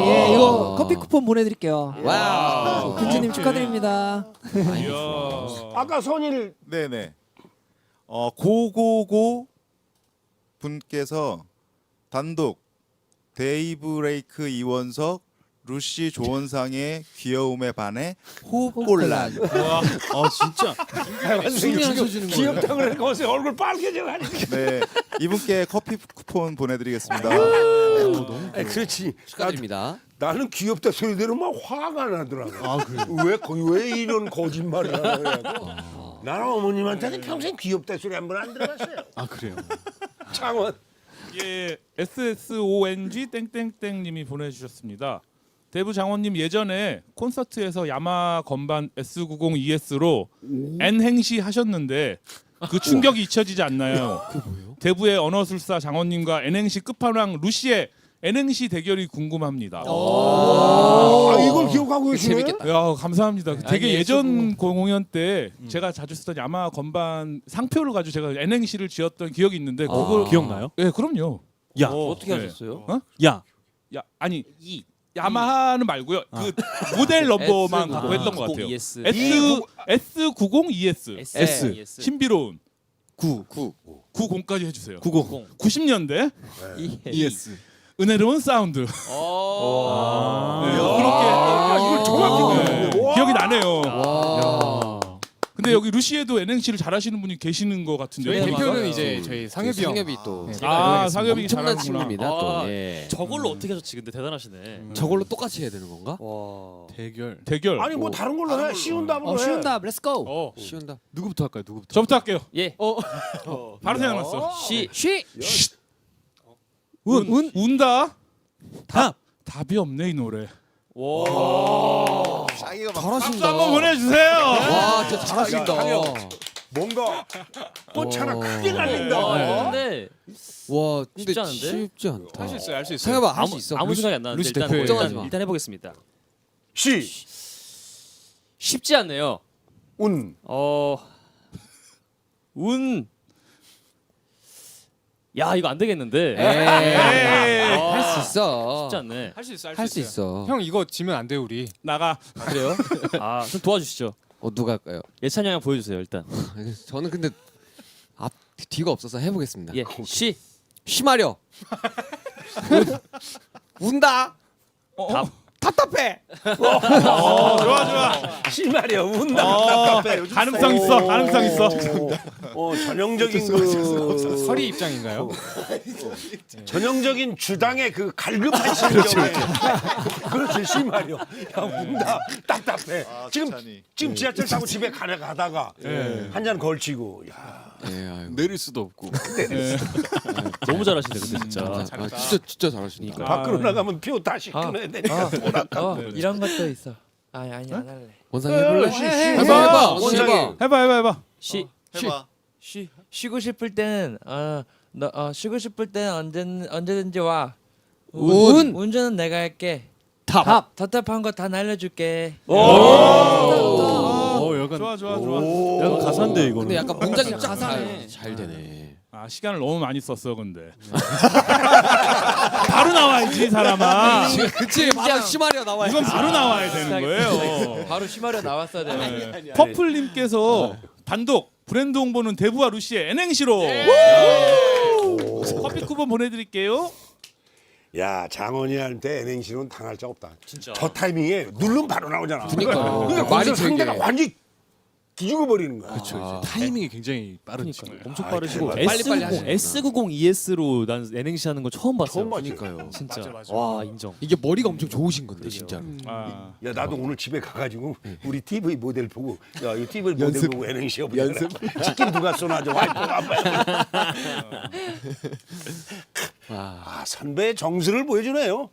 예 이거 커피 쿠폰 보내드릴게요. 와우. 빈즈님 축하드립니다. 이야. 아까 선일 네네. 고고고 분께서 단독 데이브레이크 이원석 루시 조원상의 귀여움에 반해 호흡곤란. 와, 진짜 숨이 안 쉬어지는 거예요. 귀엽다 그러니까 어서 얼굴 빨개져 가지고. 네, 이분께 커피 쿠폰 보내드리겠습니다. 그렇지. 축하드립니다. 나는 귀엽다 소리 들으면 막 화가 나더라고. 왜 이런 거짓말을 하냐고. 나는 어머님한테는 평생 귀엽다 소리 한 번 안 들어봤어요. 그래요. 창원. 예, SSONG 땡땡땡님이 보내주셨습니다. 대부 장원님 예전에 콘서트에서 야마 건반 S90 ES로 N 행시 하셨는데 그 충격이 잊혀지지 않나요? 대부의 언어술사 장원님과 N 행시 끝판왕 루시의 N 행시 대결이 궁금합니다. 이걸 기억하고 계시네. 재밌겠다. 야 감사합니다. 되게 아니, 예전 공연 때 제가 자주 쓰던 야마 건반 상표를 가지고 제가 N 행시를 지었던 기억이 있는데 그걸 기억나요? 예, 그럼요. 야, 어떻게 네. 하셨어요? 야, 야 아니 야마하는 말고요. 그 모델 넘버만 갖고 했던 것 같아요. ES. S90 ES. S. 신비로운 9 90까지 해주세요. 90 90년대 ES. 은혜로운 사운드. 그렇게 이걸 정확히 기억이 나네요. 와. 근데 여기 루시에도 NNC를 잘하시는 분이 계시는 것 같은데요. 저희 보니까. 대표는 이제 저희 상엽이 형. 상엽이 또 네. 상엽이 엄청난 잘하는구나. 친구입니다. 또 예. 저걸로 어떻게 하셨지? 근데 대단하시네. 저걸로 똑같이 해야 되는 건가? 대결. 대결. 아니 뭐 다른 걸로 해. 쉬운 답으로 해. 쉬운 답 렛츠 고. 쉬운다. 누구부터 할까요? 누구부터? 저부터 할게요. 예. 바로 생각났어. 쉬. 운다. 답. 답이 없네 이 노래. 샤이가 막 박수 한번 보내주세요. 와, 진짜 잘하신다. 뭔가 꽃 하나 크게 날린다. 근데 와, 근데 쉽지 않은데? 쉽지 않다. 할 수 있어요, 할 수 있어요. 상엽아 할 수 있어. 아무 생각이 안 나는데 루시 일단 대표예요. 걱정하지 마. 일단 해보겠습니다. 쉽지 않네요. 운. 운. 야 이거 안 되겠는데. 할 수 있어. 쉽지 않네. 할 수 있어, 할 수 있어. 형 이거 지면 안 돼 우리. 나가. 그래요? 좀 도와주시죠. 누가 할까요? 예찬이 형 보여주세요 일단. 저는 근데 앞 뒤가 없어서 해보겠습니다. 예. 쉬. 쉬마려. 운다. 답. 답답해. 좋아. 심하려 운다 답답해. 가능성 있어. 가능성 있어. 전형적인 그 서리 입장인가요? 전형적인 주당의 그 갈급한 심정에 그렇지 심하려. 야 운다 답답해. 지금 지하철 타고 집에 가다가 한 잔 걸치고 야 내릴 수도 없고. 너무 잘하시네 근데 진짜. 진짜 잘하시니까. 밖으로 나가면 표 다시 끊어야 되니까 돌아가. 이런 것도 있어. 아니 안 할래. 원상이 해볼래? 해봐. 원상이. 해봐. 쉬고 싶을 때는 쉬고 싶을 때는 언제든지 와. 운. 운전은 내가 할게. 답답한 거 다 날려줄게. 약간 좋아. 약간 가사인데 이거는. 근데 약간 문장이 쫙 가사네. 잘 되네. 시간을 너무 많이 썼어 근데. 바로 나와야지 사람아. 그치 바로 심하려 나와요. 이건 바로 나와야 되는 거예요. 바로 심하려 나왔어야 돼. 퍼플님께서 단독 브랜드 홍보는 대부와 루시의 N행시로 커피 쿠폰 보내드릴게요. 야 장원이한테 N행시는 당할 적 없다. 진짜. 저 타이밍에 누르면 바로 나오잖아. 그러니까요. 그러니까 말이 거기서 상대가 되게. 완전히 뒤죽어 버리는 거야. 그렇죠. 타이밍이 굉장히 빠른 친구예요. 엄청 빠르시고 빨리빨리 하시는구나. S90 ES로 난 N행시 하는 거 처음 봤어요. 그러니까요. 진짜. 맞아. 와 인정. 이게 머리가 엄청 좋으신 건데 진짜. 아, 야 나도 오늘 집에 가가지고 우리 TV 모델 보고 야이 TV 모델 보고 N행시 해보자. 연습. 치킨 누가 쏘나 저 와이프가 아빠야. 선배의 정수를 보여주네요.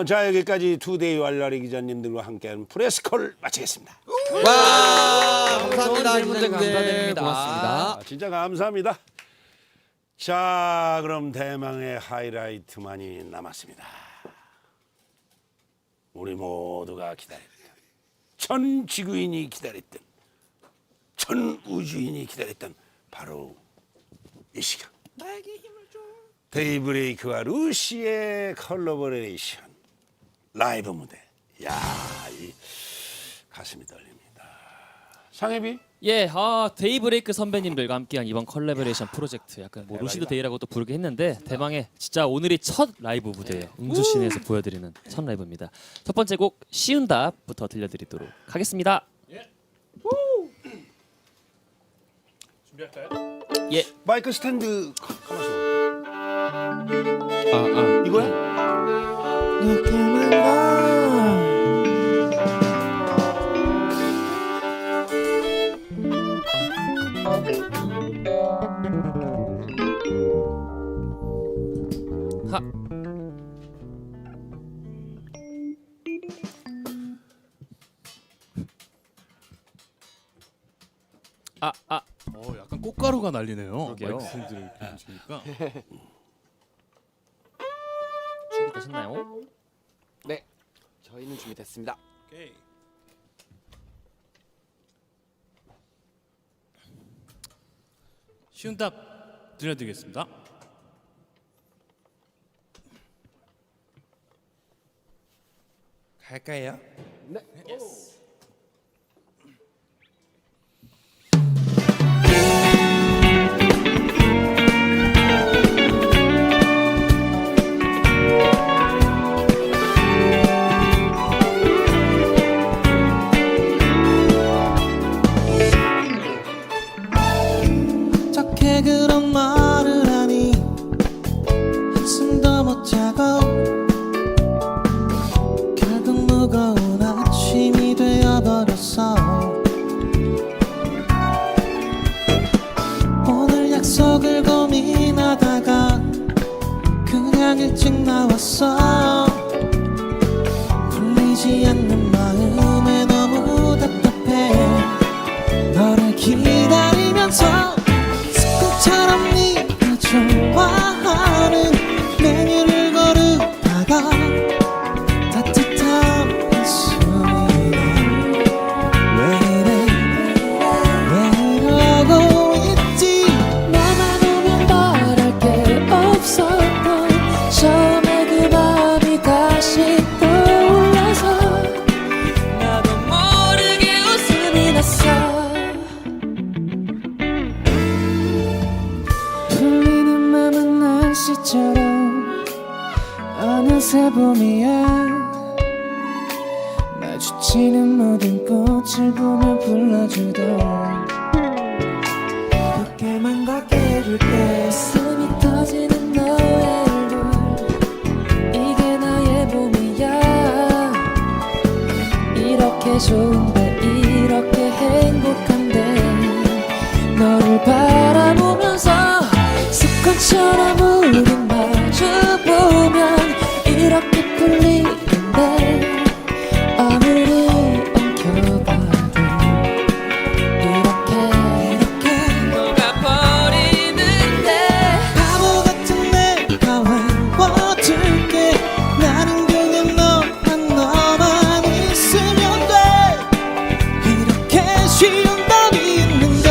자 여기까지 투데이 왈라리 기자님들과 함께하는 프레스콜 마치겠습니다. 와 감사합니다. 좋은 질문들 기자님들. 감사드립니다. 고맙습니다. 진짜 감사합니다. 자 그럼 대망의 하이라이트만이 남았습니다. 우리 모두가 기다렸던 전 지구인이 기다렸던 전 우주인이 기다렸던 바로 이 시간. 데이브레이크와 루시의 컬러버레이션 라이브 무대. 야, 이 가슴이 떨립니다. 상혜비? 예, 데이브레이크 선배님들과 함께한 이번 컬래버레이션 프로젝트 약간 뭐 루시드 데이라고 또 부르긴 했는데 대망의 진짜 오늘이 첫 라이브 무대예요. 응수 시내에서 보여드리는 첫 라이브입니다. 첫 번째 곡 쉬운 답부터 들려드리도록 하겠습니다. 준비할까요? 예. 마이크 스탠드 가만있어. 이거야? 하. 약간 꽃가루가 날리네요. 그러게요. 마이크 스탠드를 보시니까. 준비되셨나요? 네, 저희는 준비됐습니다. 오케이. 쉬운 답 들려드리겠습니다. 갈까요? 어떻게 그런 말을 하니 한숨도 못 자고 결국 무거운 아침이 되어버렸어. 오늘 약속을 고민하다가 그냥 일찍 나왔어. 풀리지 않는 마음에 너무 답답해. 너를 기다리면서 습관처럼 네가 좋아하는 메뉴를 고르다가 따뜻한 한숨이 왜 이러고 있지. 너만 오면 말할 게 없었던 처음에 그 밤이 다시 떠올라서 나도 모르게 웃음이 났어. 풀리는 맘은 날씨처럼 어느새 봄이야. 지는 모든 꽃을 보며 불러주던 두께만 갖게 해줄게 가슴이 터지는 너의 얼굴 이게 나의 봄이야 이렇게 좋은데 이렇게 행복한데 너를 바라보면서 습관처럼 우린 마주보면 이렇게 풀리는데 아무리 엉켜봐도 이렇게 녹아버리는데 바보 같은 내가 외워줄게 나는 그냥 너만 있으면 돼 이렇게 쉬운 답이 있는데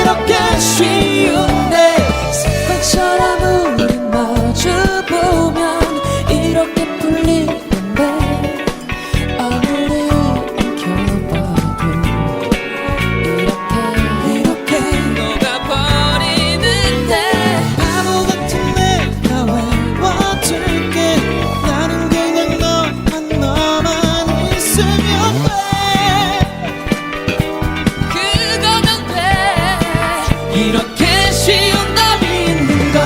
이렇게 쉬운데 습관처럼 우린 마주보면 이렇게 풀리는데 아무리 엉켜봐도 이렇게 녹아버리는데 바보 같은 내가 외워줄게 나는 그냥 너만 있으면 돼 그거면 돼 이렇게 쉬운 답이 있는걸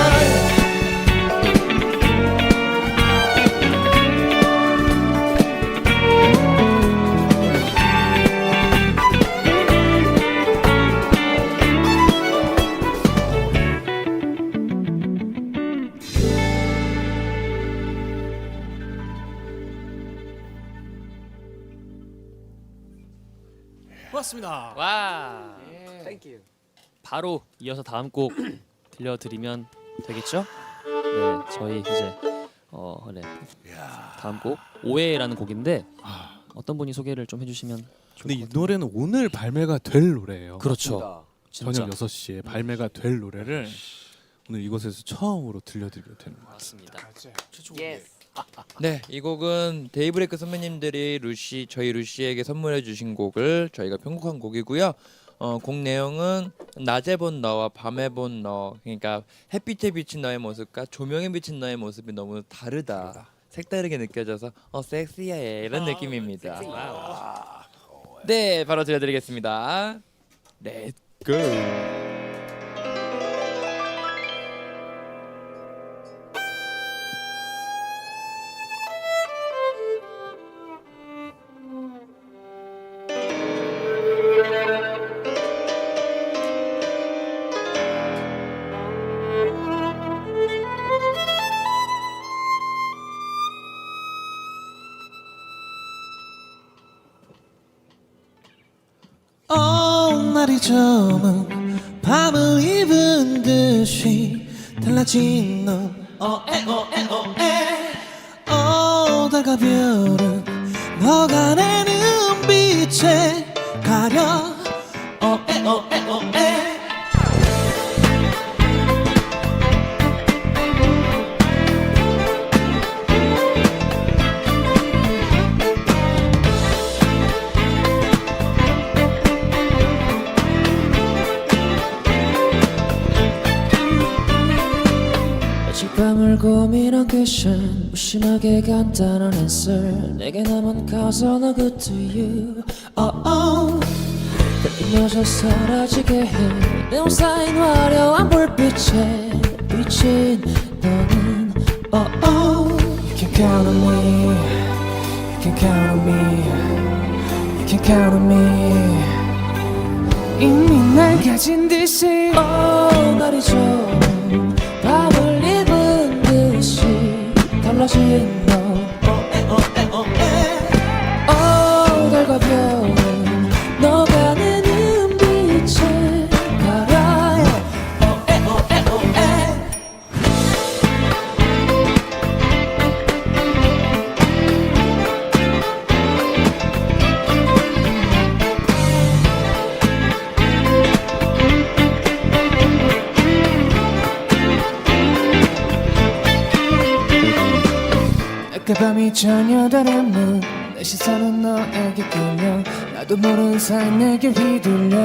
고맙습니다. 와. 땡큐. 바로 이어서 다음 곡 들려드리면 되겠죠? 네, 저희 이제 네. 다음 곡 오해라는 곡인데 어떤 분이 소개를 좀 해주시면 좋을 근데 것 이 같아요. 노래는 오늘 발매가 될 노래예요. 그렇죠. 진짜. 저녁 6시에 발매가 될 노래를 오늘 이곳에서 처음으로 들려드리게 되는 것 같습니다. 예스. 네, 이 곡은 데이브레이크 선배님들이 저희 루시에게 선물해 주신 곡을 저희가 편곡한 곡이고요. 곡 내용은 낮에 본 너와 밤에 본 너, 그러니까 햇빛에 비친 너의 모습과 조명에 비친 너의 모습이 너무 다르다. 색다르게 느껴져서 섹시해 이런 느낌입니다. 네, 바로 들려드리겠습니다. 렛츠 고. 날이 저문 밤을 입은 듯이 달라진 넌 달과 별은 너가 내 눈빛에 가려 밤을 고민한 퀘션 무심하게 간단한 answer 내게 남은 cause all no good to you 끊임없이 사라지게 해 네온 쌓인 화려한 불빛에 비친 너는 You can count on me You can count on me You can count on me 이미 날 가진 듯이 날이 좋은 밤을 입은 듯이 달라진 너 달과 별은 너가 내 눈빛에 가려 밤이 전혀 다른 내 시선은 너에게 끌려 나도 모르는 사이 내게 휘둘려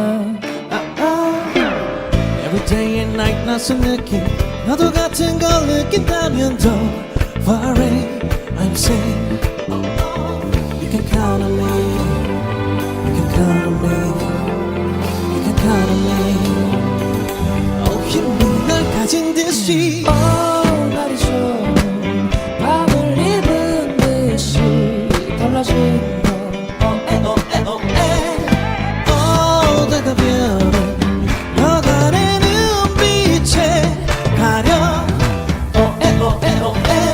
Every day and night 낯선 느낌 너도 같은 걸 느낀다면 Don't worry I'm saying You can count on me You can count on me You can count on me 힘이 날 가진 듯이 날이 좋은 밤을 입은 듯이 달라진 너 다가벼는 너만의 눈빛에 가려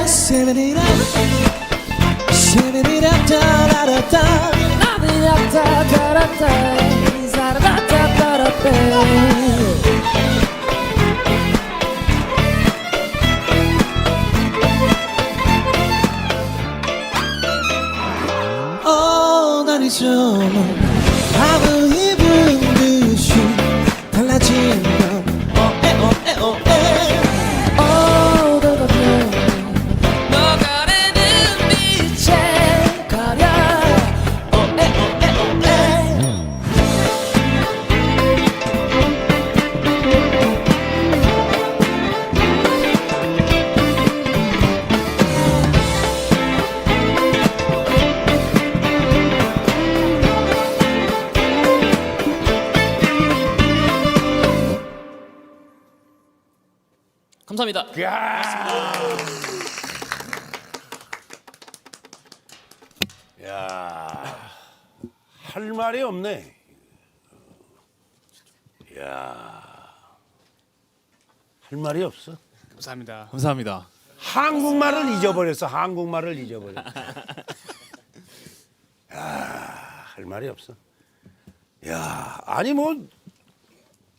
세베리라 세베리라 따라라따 나비라따 따라따 사라따 따라따 날이 좋은 밤을 입은 듯이 달라진 넌 너가는 눈빛에 가려 감사합니다. 야, 할 말이 없네. 야, 할 말이 없어. 감사합니다. 감사합니다. 한국말을 잊어버렸어. 한국말을 잊어버렸어. 야, 할 말이 없어. 야, 아니 뭐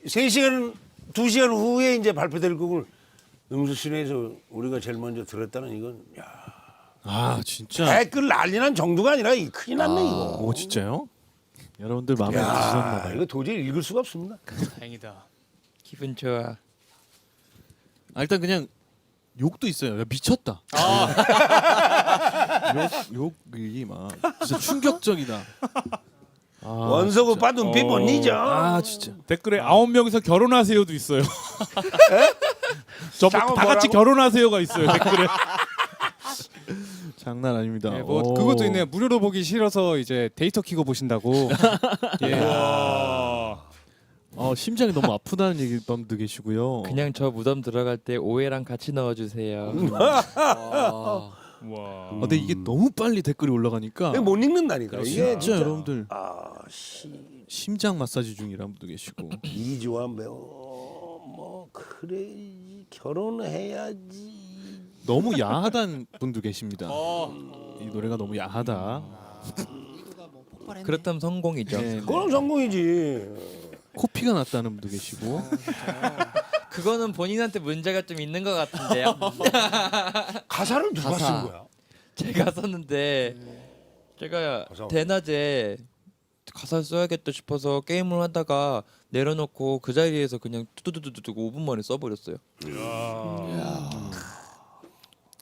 3시간, 2시간 후에 이제 발표될 곡을 음수시내에서 우리가 제일 먼저 들었다는 이건 야, 아 진짜. 댓글 난리난 정도가 아니라 이 큰일 났네 이거. 오 진짜요? 여러분들 마음에 드셨나 야, 봐요. 이거 도저히 읽을 수가 없습니다. 다행이다. 기분 좋아. 일단 그냥 욕도 있어요. 야, 미쳤다. 욕이 막 진짜 충격적이다. 원석 오빠 눈빛 못 잊어. 아 진짜. 댓글에 9명이서 결혼하세요도 있어요. 저 다 짱은 같이 뭐라고? 결혼하세요가 있어요 댓글에. 장난 아닙니다. 네, 뭐 오. 그것도 있네요. 무료로 보기 싫어서 이제 데이터 키고 보신다고. 예. 심장이 너무 아프다는 얘기도 계시고요. 그냥 저 무덤 들어갈 때 오해랑 같이 넣어주세요. 와. 근데 이게 너무 빨리 댓글이 올라가니까 이거 못 읽는다니까. 이게 진짜 여러분들 아, 심장 마사지 중이라는 분도 계시고. 이주환 배우 뭐 그래 결혼해야지. 너무 야하다는 분도 계십니다. 이 노래가 너무 야하다. 그렇다면 성공이죠. 네, 네. 그건 성공이지. 코피가 났다는 분도 계시고. 그거는 본인한테 문제가 좀 있는 것 같은데요. 가사를 누가 가사. 쓴 거야? 제가 썼는데 제가 가사. 대낮에 가사 써야겠다 싶어서 게임을 하다가 내려놓고 그 자리에서 그냥 뚜두두두두 5분 만에 써버렸어요.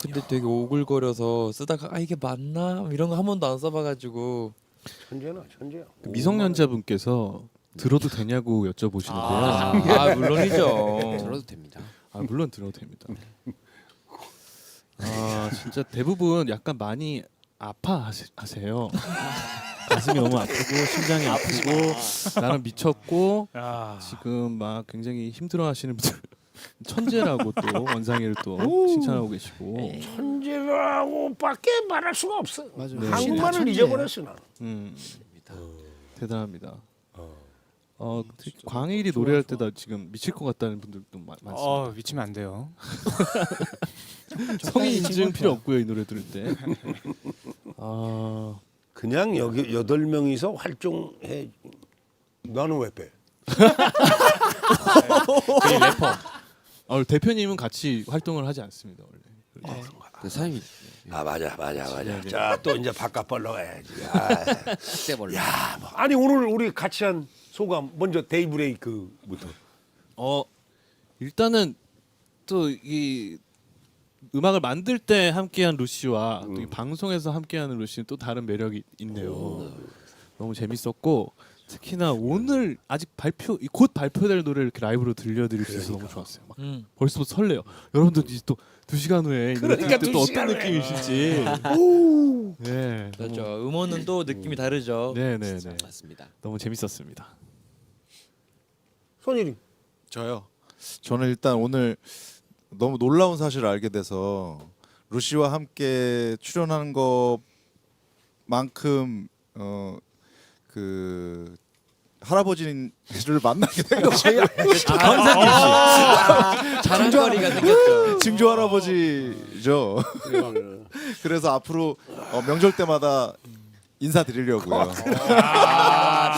근데 되게 오글거려서 쓰다가 아 이게 맞나 이런 거 한 번도 안 써봐가지고 천재나 천재야. 그 미성년자분께서 들어도 되냐고 여쭤보시는데요. 아 물론이죠. 들어도 됩니다. 물론 들어도 됩니다. 진짜 대부분 약간 많이 아파하세요. 가슴이 너무 아프고 심장이 아프고 나는 미쳤고 지금 막 굉장히 힘들어하시는 분들 천재라고 또 원상이를 또 칭찬하고 계시고. 천재라고밖에 말할 수가 없어. 맞아. 네. 한국말을 천재예요. 잊어버렸어 나. 대단합니다. 특히 광일이 노래할 때다 지금 미칠 것 같다는 분들도 많습니다. 미치면 안 돼요. 성인 인증 필요 없고요 이 노래 들을 때. 그냥 여기 8명이서 활동해. 너는 왜 빼? 대표님은 같이 활동을 하지 않습니다 원래. 그 사람이 맞아. 네. 자, 또 이제 바깥 벌러 가야지. 아, 떼벌레. 야, 뭐. 아니 오늘 우리 같이 한 소감 먼저 데이브레이크부터. 일단은 또 이 음악을 만들 때 함께한 루시와 또 이 방송에서 함께하는 루시는 또 다른 매력이 있네요. 너무 재밌었고 특히나 오늘 아직 곧 발표될 노래를 이렇게 라이브로 들려드릴 수 있어서 너무 좋았어요. 막 벌써부터 설레요. 여러분들 이제 또 2시간 후에 그러니까 또 어떤 2시간 후에. 느낌이실지. 네, 그렇죠. 음원은 또 느낌이 다르죠. 네네네. 맞습니다. 너무 재밌었습니다. 손일이. 저요. 저는 일단 오늘 너무 놀라운 사실을 알게 돼서 루시와 함께 출연하는 것만큼 그 할아버지를 만나게 된 거예요. 자랑거리가 생겼죠. 증조 할아버지죠. 그래서 앞으로 명절 때마다 인사드리려고요.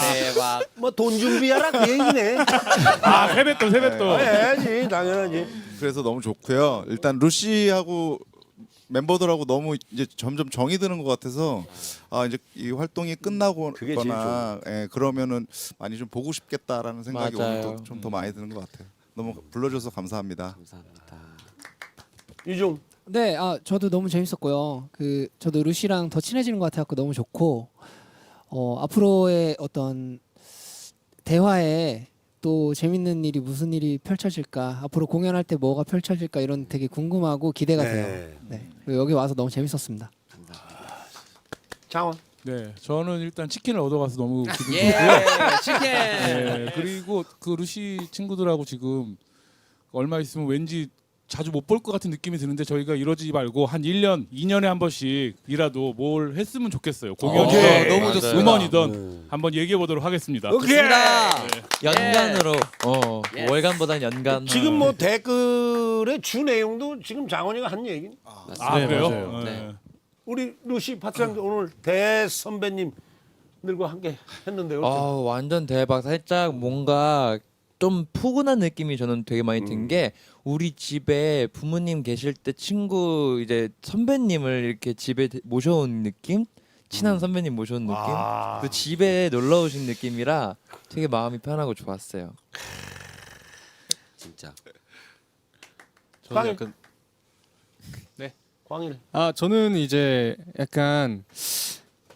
대박. 뭐 돈 준비하라 그 얘기네. 세뱃돈 세뱃돈. 해야지 당연하지. 그래서 너무 좋고요. 일단 루시하고 멤버들하고 너무 이제 점점 정이 드는 것 같아서 이제 이 활동이 끝나고거나 그러면은 많이 좀 보고 싶겠다라는 생각이 맞아요. 오늘 또 좀 더 많이 드는 것 같아요. 너무 불러줘서 감사합니다. 감사합니다. 이종. 네, 저도 너무 재밌었고요. 저도 루시랑 더 친해지는 것 같아서 너무 좋고, 앞으로의 어떤 대화에 또 재밌는 일이 무슨 일이 펼쳐질까, 앞으로 공연할 때 뭐가 펼쳐질까 이런 되게 궁금하고 기대가 돼요. 네, 그리고 여기 와서 너무 재밌었습니다. 장원. 네, 저는 일단 치킨을 얻어가서 너무 기분 예, 좋고요. 치킨. 네, 그리고 그 루시 친구들하고 지금 얼마 있으면 왠지 자주 못 볼 것 같은 느낌이 드는데 저희가 이러지 말고 한 1년, 2년에 한 번씩이라도 뭘 했으면 좋겠어요. 공연이든 너무 좋습니다. 음원이든 한번 얘기해 보도록 하겠습니다. 좋습니다. 연간으로 예. 월간보단 연간. 지금 뭐 댓글의 주 내용도 지금 장원이가 한 얘기. 아, 네, 그래요? 맞아요. 네. 우리 루시 파트장 오늘 대 선배님들과 함께 했는데요. 완전 대박. 살짝 뭔가 좀 푸근한 느낌이 저는 되게 많이 든 게 우리 집에 부모님 계실 때 친구 이제 선배님을 이렇게 집에 모셔온 느낌? 친한 선배님 모셔온 느낌? 또 집에 놀러 오신 느낌이라 되게 마음이 편하고 좋았어요. 진짜. 저는 약간 광일. 저는 이제 약간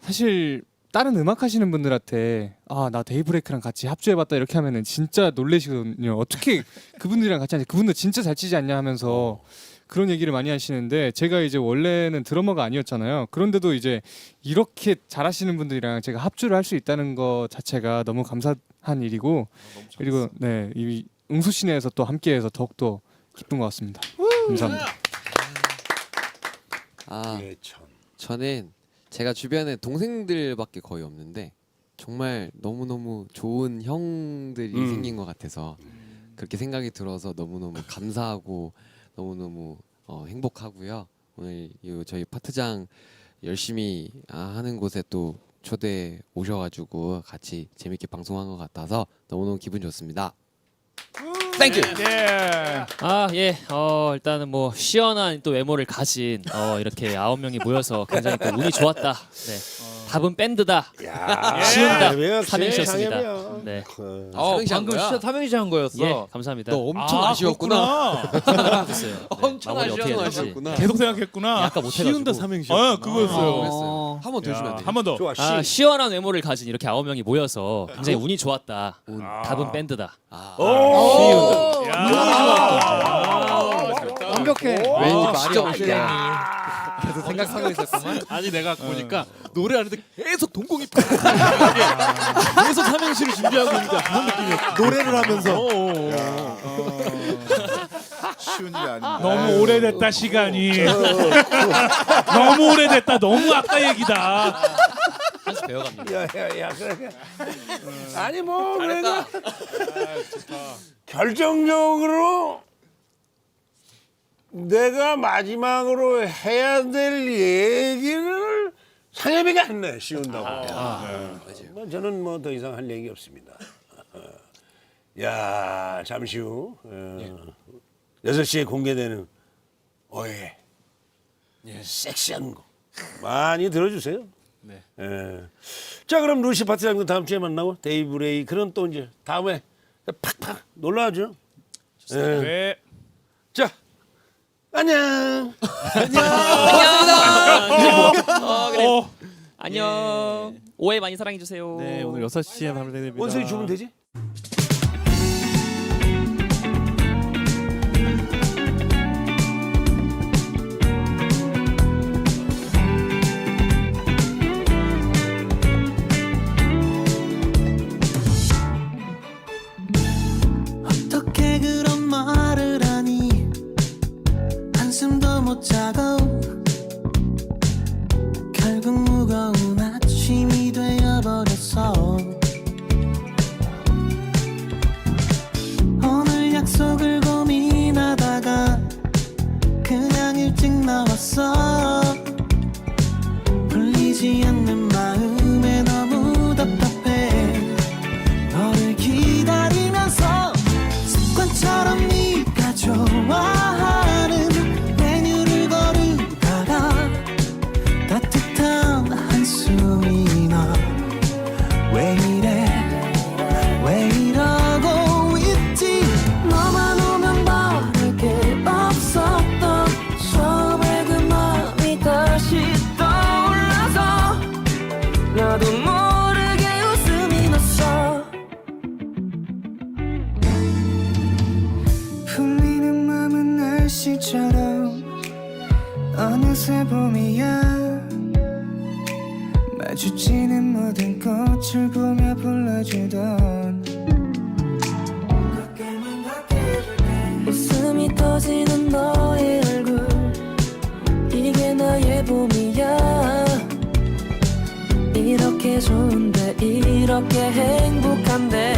사실 다른 음악 하시는 분들한테 나 데이브레이크랑 같이 합주해봤다 이렇게 하면은 진짜 놀래시거든요. 어떻게 그분들이랑 같이 하지? 그분들 진짜 잘 치지 않냐 하면서 그런 얘기를 많이 하시는데 제가 이제 원래는 드러머가 아니었잖아요. 그런데도 이제 이렇게 잘하시는 분들이랑 제가 합주를 할 수 있다는 것 자체가 너무 감사한 일이고 그리고 네, 이 응수시내에서 또 함께해서 더욱더 기쁜 것 같습니다. 감사합니다. 저는 제가 주변에 동생들밖에 거의 없는데 정말 너무너무 좋은 형들이 생긴 것 같아서 그렇게 생각이 들어서 너무너무 감사하고 너무너무 행복하고요. 오늘 저희 파트장 열심히 하는 곳에 또 초대 오셔가지고 같이 재밌게 방송한 것 같아서 너무너무 기분 좋습니다. 땡큐. 일단은 뭐 시원한 또 외모를 가진 이렇게 9명이 모여서 굉장히 또 운이 좋았다. 네. 답은 밴드다. 쉬운다. 삼행시였습니다. 네. 방금 진짜 삼행시 한 거였어. 예, 감사합니다. 너 엄청 아쉬웠구나. 됐어요. 엄청 마무리 어떻게 해야 될지. 아쉬웠구나. 계속 생각했구나. 아까 못해가지고. 쉬운다 삼행시. 그거였어요. 한 번 더 주면 돼. 한 번 더. 좋아. 시원한 외모를 가진 이렇게 9명이 모여서 굉장히 운이 좋았다. 답은 밴드다. 완벽해. 왠지 말이 없으려니 계속 생각하고 있었구만. 아니 내가 보니까 노래하는데 계속 동공이 계속 삼행시를 준비하고 있는데 그런 느낌이었어. 노래를 하면서 쉬운 일이 아닙니다. 너무 오래됐다 시간이. 너무 오래됐다. 너무 아까 얘기다. 한수 배워갑니다. 야야야 그래. 아니 뭐 그래도 결정적으로 내가 마지막으로 해야 될 얘기를 상엽이가 했네. 쉬운다고. 뭐 저는 뭐 더 이상 할 얘기 없습니다. 야 잠시 후 6시에 공개되는 어예 섹시한 거 많이 들어주세요. 네. 자 그럼 루시 파트장도 다음 주에 만나고 데이브레이 그런 또 이제 다음에 팍팍 놀러와죠. 네. 자 안녕. 그래. 안녕. 오해 많이 사랑해 주세요. 네, 오늘 6시에 방송됩니다. 원숭이 주면 되지? 어떻게 그런 말을 하니 한숨도 못 자고 결국 무거운 아침이 되어버렸어. 오늘 약속을 고민하다가 그냥 일찍 나왔어. 풀리지 않는 마음에 너무 답답해. 너를 기다리면서 습관처럼 네가 좋아하는 메뉴를 고르다가 따뜻한 한숨이 나. 왜 이래 왜 이러고 있지. 너만 오면 바랄 게 없었던 처음에 그 마음이 다시 떠올라서 나도 모르게 웃음이 났어. 풀리는 맘은 날씨처럼 어느새 봄이야. 마주치는 모든 꽃을 보며 불러주던 웃음이 터지는 너의 얼굴. 이게 나의 봄이야. 이렇게 좋은데 이렇게 행복한데